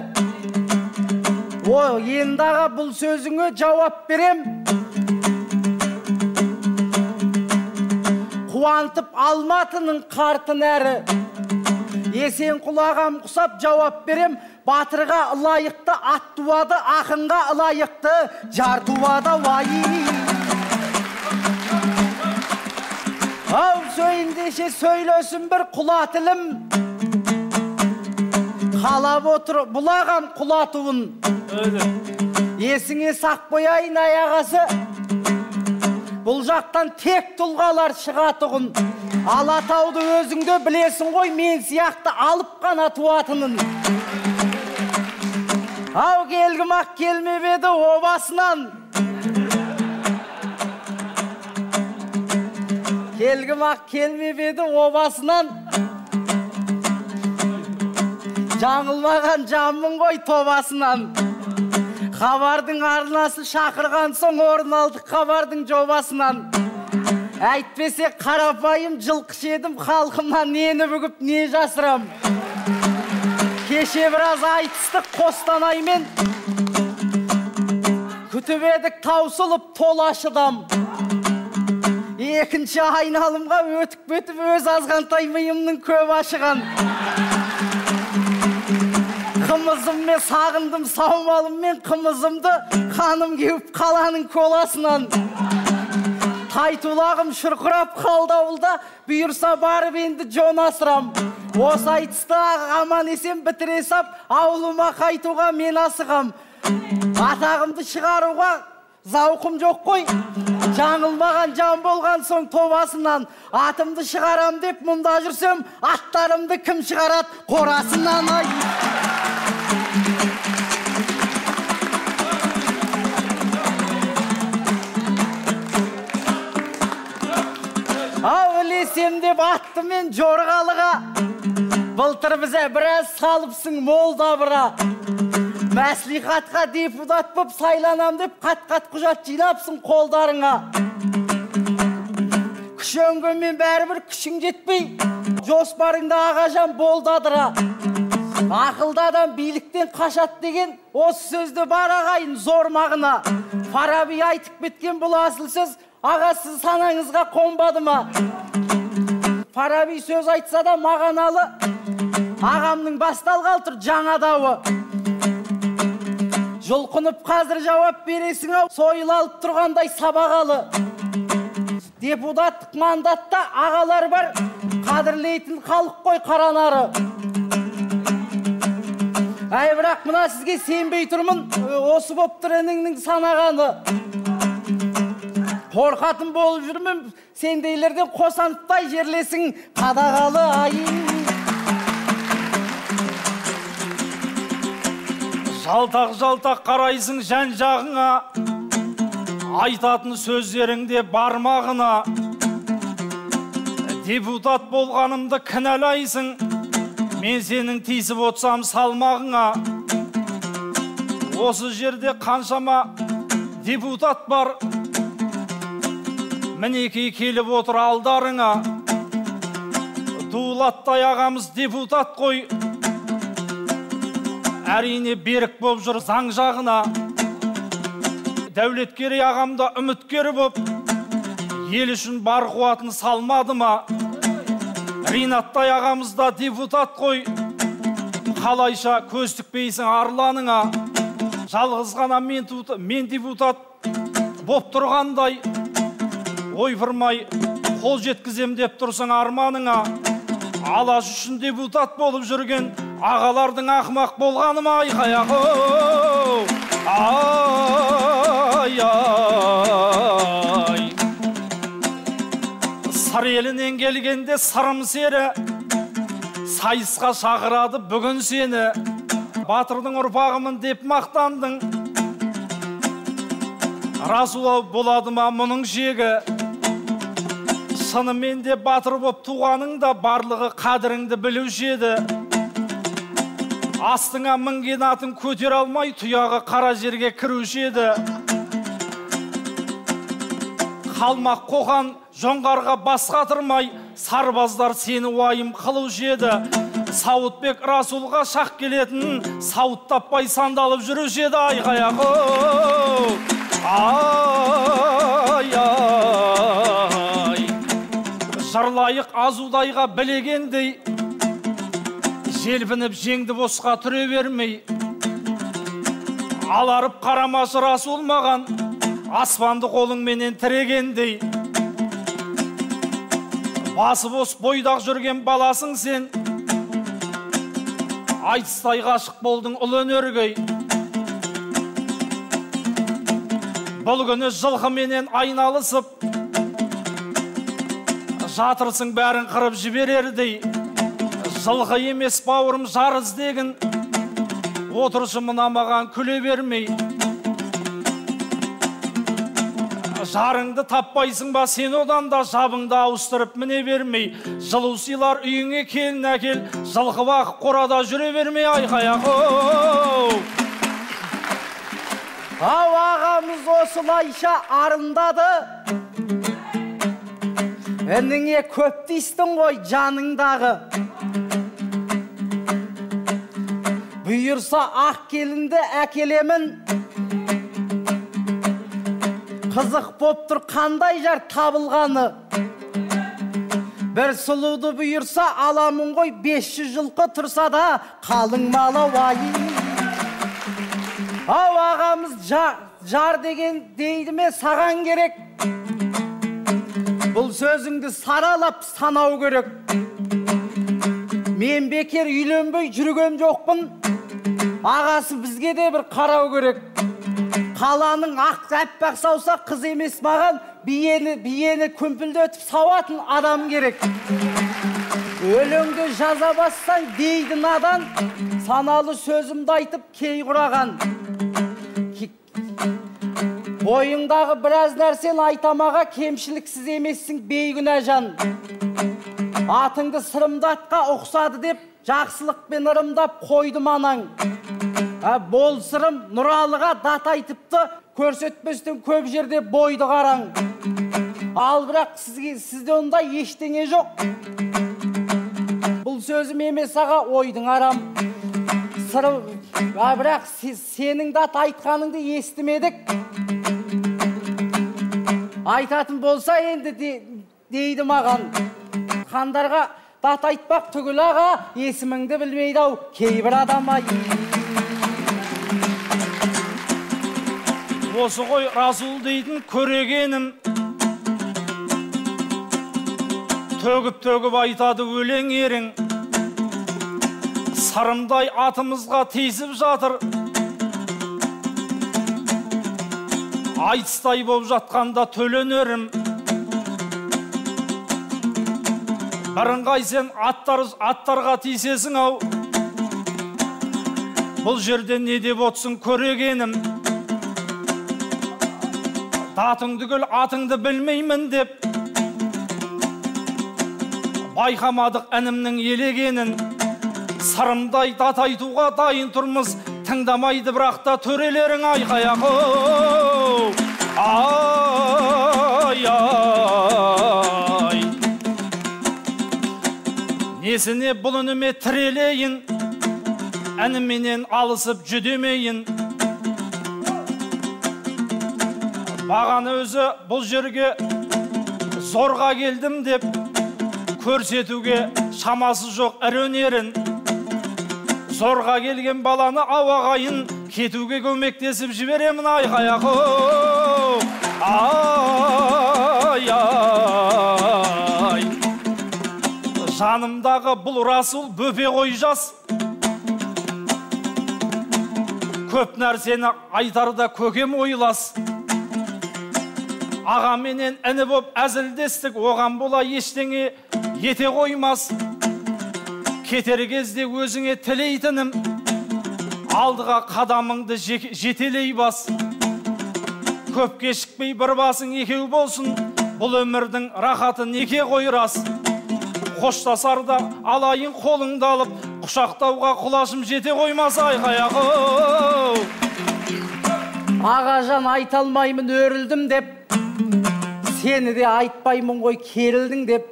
О, ендағы бұл сөзіңе жауап берем. Қуантып алматының қартын әрі. Есен құлағам құсап жауап берем. Батырға лайықты ат туады, ақынға лайықты жар туады вай. Ау, сөйіндеше сөйлесін бір құла тілім. Қалап отыр бұлағам құлатуын. Есіңе сақ қояйын аяғасы. Бұл жақтан тек тұлғалар шығатұғын. Алатауды өзіңді білесің ғой, мен сияқты алып қана туатынын. Ау, келгім ақ келмеп еді обасынан. Келгім ақ келмеп еді обасынан. Жаңылмаған жаммын ғой тобасынан. Хабардың арнасы шақырған соң орын алдық хабардың жобасынан. Әйтпесе қарапайым жылқышы едім, халқымнан нені бүгіп не жасырам. Кеше біраз айтыстық Қостанаймен. Күтіп едік таусылып толашыдам. Екінші айналымға өтіп бөтіп өз азғантай миымның көп ашыған. Қымызыммен сағындым саумалыммен қымызымды, қаным кеуіп қаланың коласынан. Тайтулағым шұрқырап қалды ауылда, бұйырса барып енді жон асырам. Осы айтысты аман есен бітіре сап, ауылыма қайтуға мен асығам. Атағымды шығаруға зауқым жоқ қой. Жаңылмаған жан болған соң тобасынан. Атымды шығарам деп мұнда жүрсем, аттарымды кім шығарат қорасынан ай. Ау, ілесем деп атты мен жорғалыға. Былтыр бізе біраз салыпсың молда бұра. Мәслихатқа депутат боп сайланам деп қат-қат құжат жинапсың қолдарыңа. Күшенгенмен бәрібір күшің жетпей, жоспарыңда ағажан болдадыра. Ақылды адам биліктен қашат деген осы сөзді бар ағайын зор мағына. Фараби айтып кеткен бұл асыл сөз ағасы санаңызға қонбады ма? Фараби сөз айтса да мағаналы, ағамның басталғалы тұр жаңа дауы. Жұлқынып қазір жауап бересің ау, сойыл алып тұрғандай сабағалы. Депутаттық мандатта ағалар бар, қадірлейтін халық қой қаранары. Әй, бірақ мына сізге сенбей тұрмын, осы боп тұр еніңнің санағаны. Қорқатын болып жүрмін, сендейлерден қосанытпай жерлесің қадағалы айын. Жалтақ-жалтақ қарайсың жан жағыңа, айтатын сөздеріңде бармағына. Депутат болғанымды кінәлайсың, мен сенің тиісіп отсам салмағыңа. Осы жерде қаншама депутат бар, мінекей келіп отыр алдарыңа. Дулаттай ағамыз депутат қой, әрине берік боп жүр заң жағына. Дәулеткерей ағамда үміткері боп, ел үшін бар қуатын салмады ма? Ринаттай ағамызда депутат қой, қалайша көз тікпейсің арланыңа. Жалғыз ғана мен депутат боп тұрғандай, ойпырмай қол жеткізем деп тұрсың арманыңа, алаш үшін депутат болып жүрген ағалардың ақымақ болғаны ма? Айқай ағау, ай ай. Сыр елінен келгенде сырым сері, сайысқа шақырады бүгін сені. Батырдың ұрпағымын деп мақтандың, расулау болады ма мұның жегі? Шынымен де батыр боп туғаныңда барлығы қадіріңді білуші еді. Астыңа мінген атын көтер алмай тұяғы қара жерге кіруші еді. Қалмақ қоқан жоңғарға бас қатырмай, сарбаздар сені уайым қылушы еді. Сауытбек Расулға шақ келетін, сауыт таппай сандалып жүруші еді. Айқай ағау, ай ай. Жырлайық азудайға білегендей, желпініп жеңді босқа түре бермей. Аларып қарамашы Расул маған, аспанды қолыңменен тірегендей. Басы бос бойдақ жүрген баласың сен, айтыстай ғашық болдың ұлы өнерге. Бұл күні жылқыменен айналысып, жатырсың бәрін қырып жіберердей. Жылқы емес бауырым жар іздегін, отыршы мына маған күле бермей. Жарыңды таппайсың ба сен одан да, жабыңды ауыстырып міне бермей. Жылу сыйлар үйіңе келін әкел, жылқы бақып қорада жүре бермей. Айқай ағау, ау ағамыз осылайша арындады, ініңе көп дейстің ғой жаныңдағы. Бұйырса ақ келінді әкелемін, қызық боп тұр қандай жар табылғаны. Бір сұлуды бұйырса аламын ғой, 500 жылқы тұрса да қалың малы уай. Ау ағамыз жар деген дейді ме саған керек? Бұл сөзіңді саралап санау керек. Мен бекер үйленбей жүрген жоқпын, ағасы бізге де бір қарау керек. Қаланың ақ әппақ сауса қыз емес маған, биені көмпілдетіп сауатын адам керек. Өлеңді жаза бассаң дейді надан, саналы сөзімді айтып кей құраған. Бойыңдағы біраз нәрсен айтамаға, кемшіліксіз емессің бейгүнә жан. Атыңды сырымдатқа ұқсады деп, жақсылықпен ырымдап қойдым анаң. Бол сырым Нұралыға дат айтыпты, көрсетпестен көп жерде бойды қараң. Ал бірақ сізде ондай ештеңе жоқ. Бұл сөзім емес аға, ойдың арам. Бірақ сенің дат айтқаныңды естімедік. Айтатын болса енді дейді маған. Қандарға дат айтпақ түгіл аға, есіміңді білмейді ау кейбір адам ай. Осы ғой Расул дейтін көрегенім, төгіп айтады өлең ерің. Сарымдай атымызға тесіп жатыр, айтыстай боп жатқанда төленерім. Бірыңғай сен аттарға тесесің ау, бұл жерде не деп отсың көрегенім? Датыңды гүл атыңды білмеймін деп, байқамадық әнімнің елегенін. Сырымдай дат айтуға дайын тұрмыз, тыңдамайды бірақ та төрелерің. Айқай ағау, ай ай. Несіне бұл үніме тірелейін, әніменен алысып жүдемейін. Маған өзі бұл жерге зорға келдім деп, көрсетуге шамасы жоқ ірі өнерін. Зорға келген баланы ауағайын, кетуге көмектесіп жіберемін. Айқай ағау, ай ай жанымдағы бұл расул бөпе қой жас көп нәрсені айтарда көкем ойлас ағаменен іні боп әзілдестік оған бола ештеңе ете қоймас кетер кезде өзіңе тілейтінім алдыға қадамыңды жетелей бас көп кешікпей бір басың екеу болсын бұл өмірдің рахаты неке қойрас қоштасарда алайын қолыңды алып құшақтауға құлашым жете қоймас айқаяқ ағажан айта алмаймын өрілдім деп сені де айтпаймын ғой керілдің деп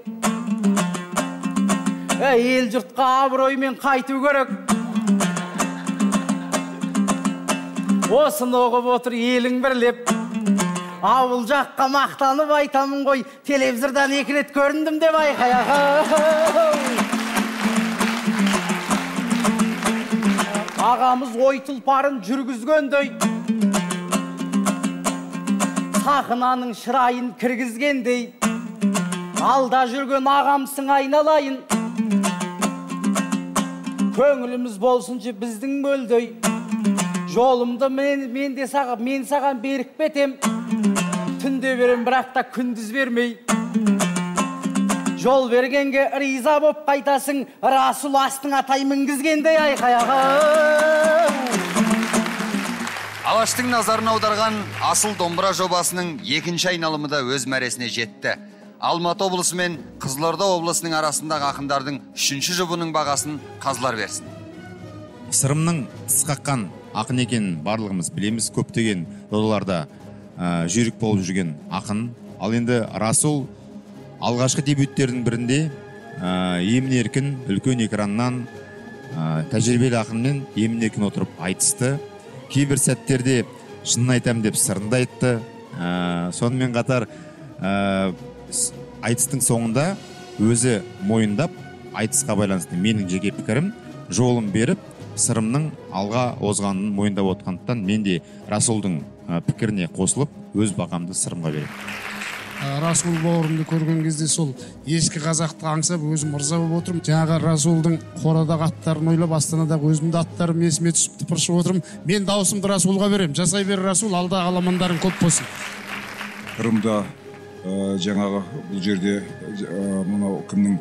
ел жұртқа абыроймен қайту керек осыны оғып отыр елің бірлеп ауыл жаққа мақтанып айтамын ғой телевизордан 2 рет көріндім деп айқаяқ ағамыз ой тұлпарын жүргізгендей сахнаның шырайын кіргізгендей алда жүрген ағамсың айналайын көңіліміз болсыншы біздің мөлдей жолымды мен саған берік бетем түнде берем бірақ та күндіз бермей жол бергенге риза боп қайтасың расул астың атай мінгізгендей айқаяқ Алаштың назарын аударған Асыл домбыра жобасының 2-ші айналымы да өз мәресіне жетті. Алматы облысы мен Қызылорда облысының арасындағы ақындардың 3-ші жұбының бағасын қазылар берсін. Сырымның тысқаққан ақын екенін барлығымыз білеміз, көптеген додаларда жүйрік болып жүрген ақын. Ал енді Расул алғашқы дебюттердің бірінде емін-еркін үлкен экраннан тәжірибелі ақынмен емін-еркін отырып айтысты. Кейбір сәттерде шынын айтам деп сырында айтты. Сонымен қатар айтыстың соңында өзі мойындап айтысқа байланысты менің жеке пікірім жолын беріп сырымның алға озғанын мойындап отқандықтан мен де Расулдың пікіріне қосылып өз бағамды сырымға беремін. Расул бауырымды көрген кезде сол ескі қазақты аңсап өзім ырза болып отырмын. Жаңағы Расулдың қорадағы аттарын ойлап Астанадағы өзімді аттарым есіме түсіп тыпыршып отырмын. Мен дауысымды Расулға беремін. Жасай бер Расул, алда аламандарың көп болсын. Қырымда жаңағы бұл жерде мынау кімнің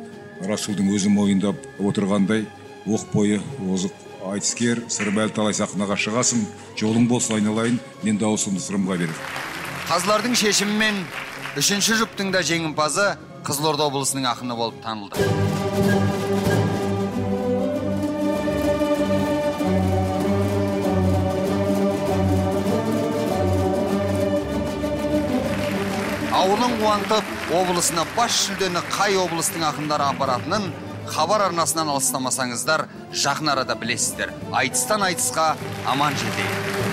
Расулдың өзі мойындап отырғандай оқ бойы озық айтыскер, сырбәл талай сахнаға шығасың, жолың болсын айналайын, мен дауысымды сырымға беремін. Қазылардың шешімімен 3-ші жұптың да жеңімпазы Қызылорда облысының ақыны болып танылды. Ауылын қуантып, облысына бас жүлдені қай облыстың ақындары апаратынын хабар арнасынан алыстамасаңыздар, жақын арада білесіздер. Айтыстан айтысқа аман жетейік.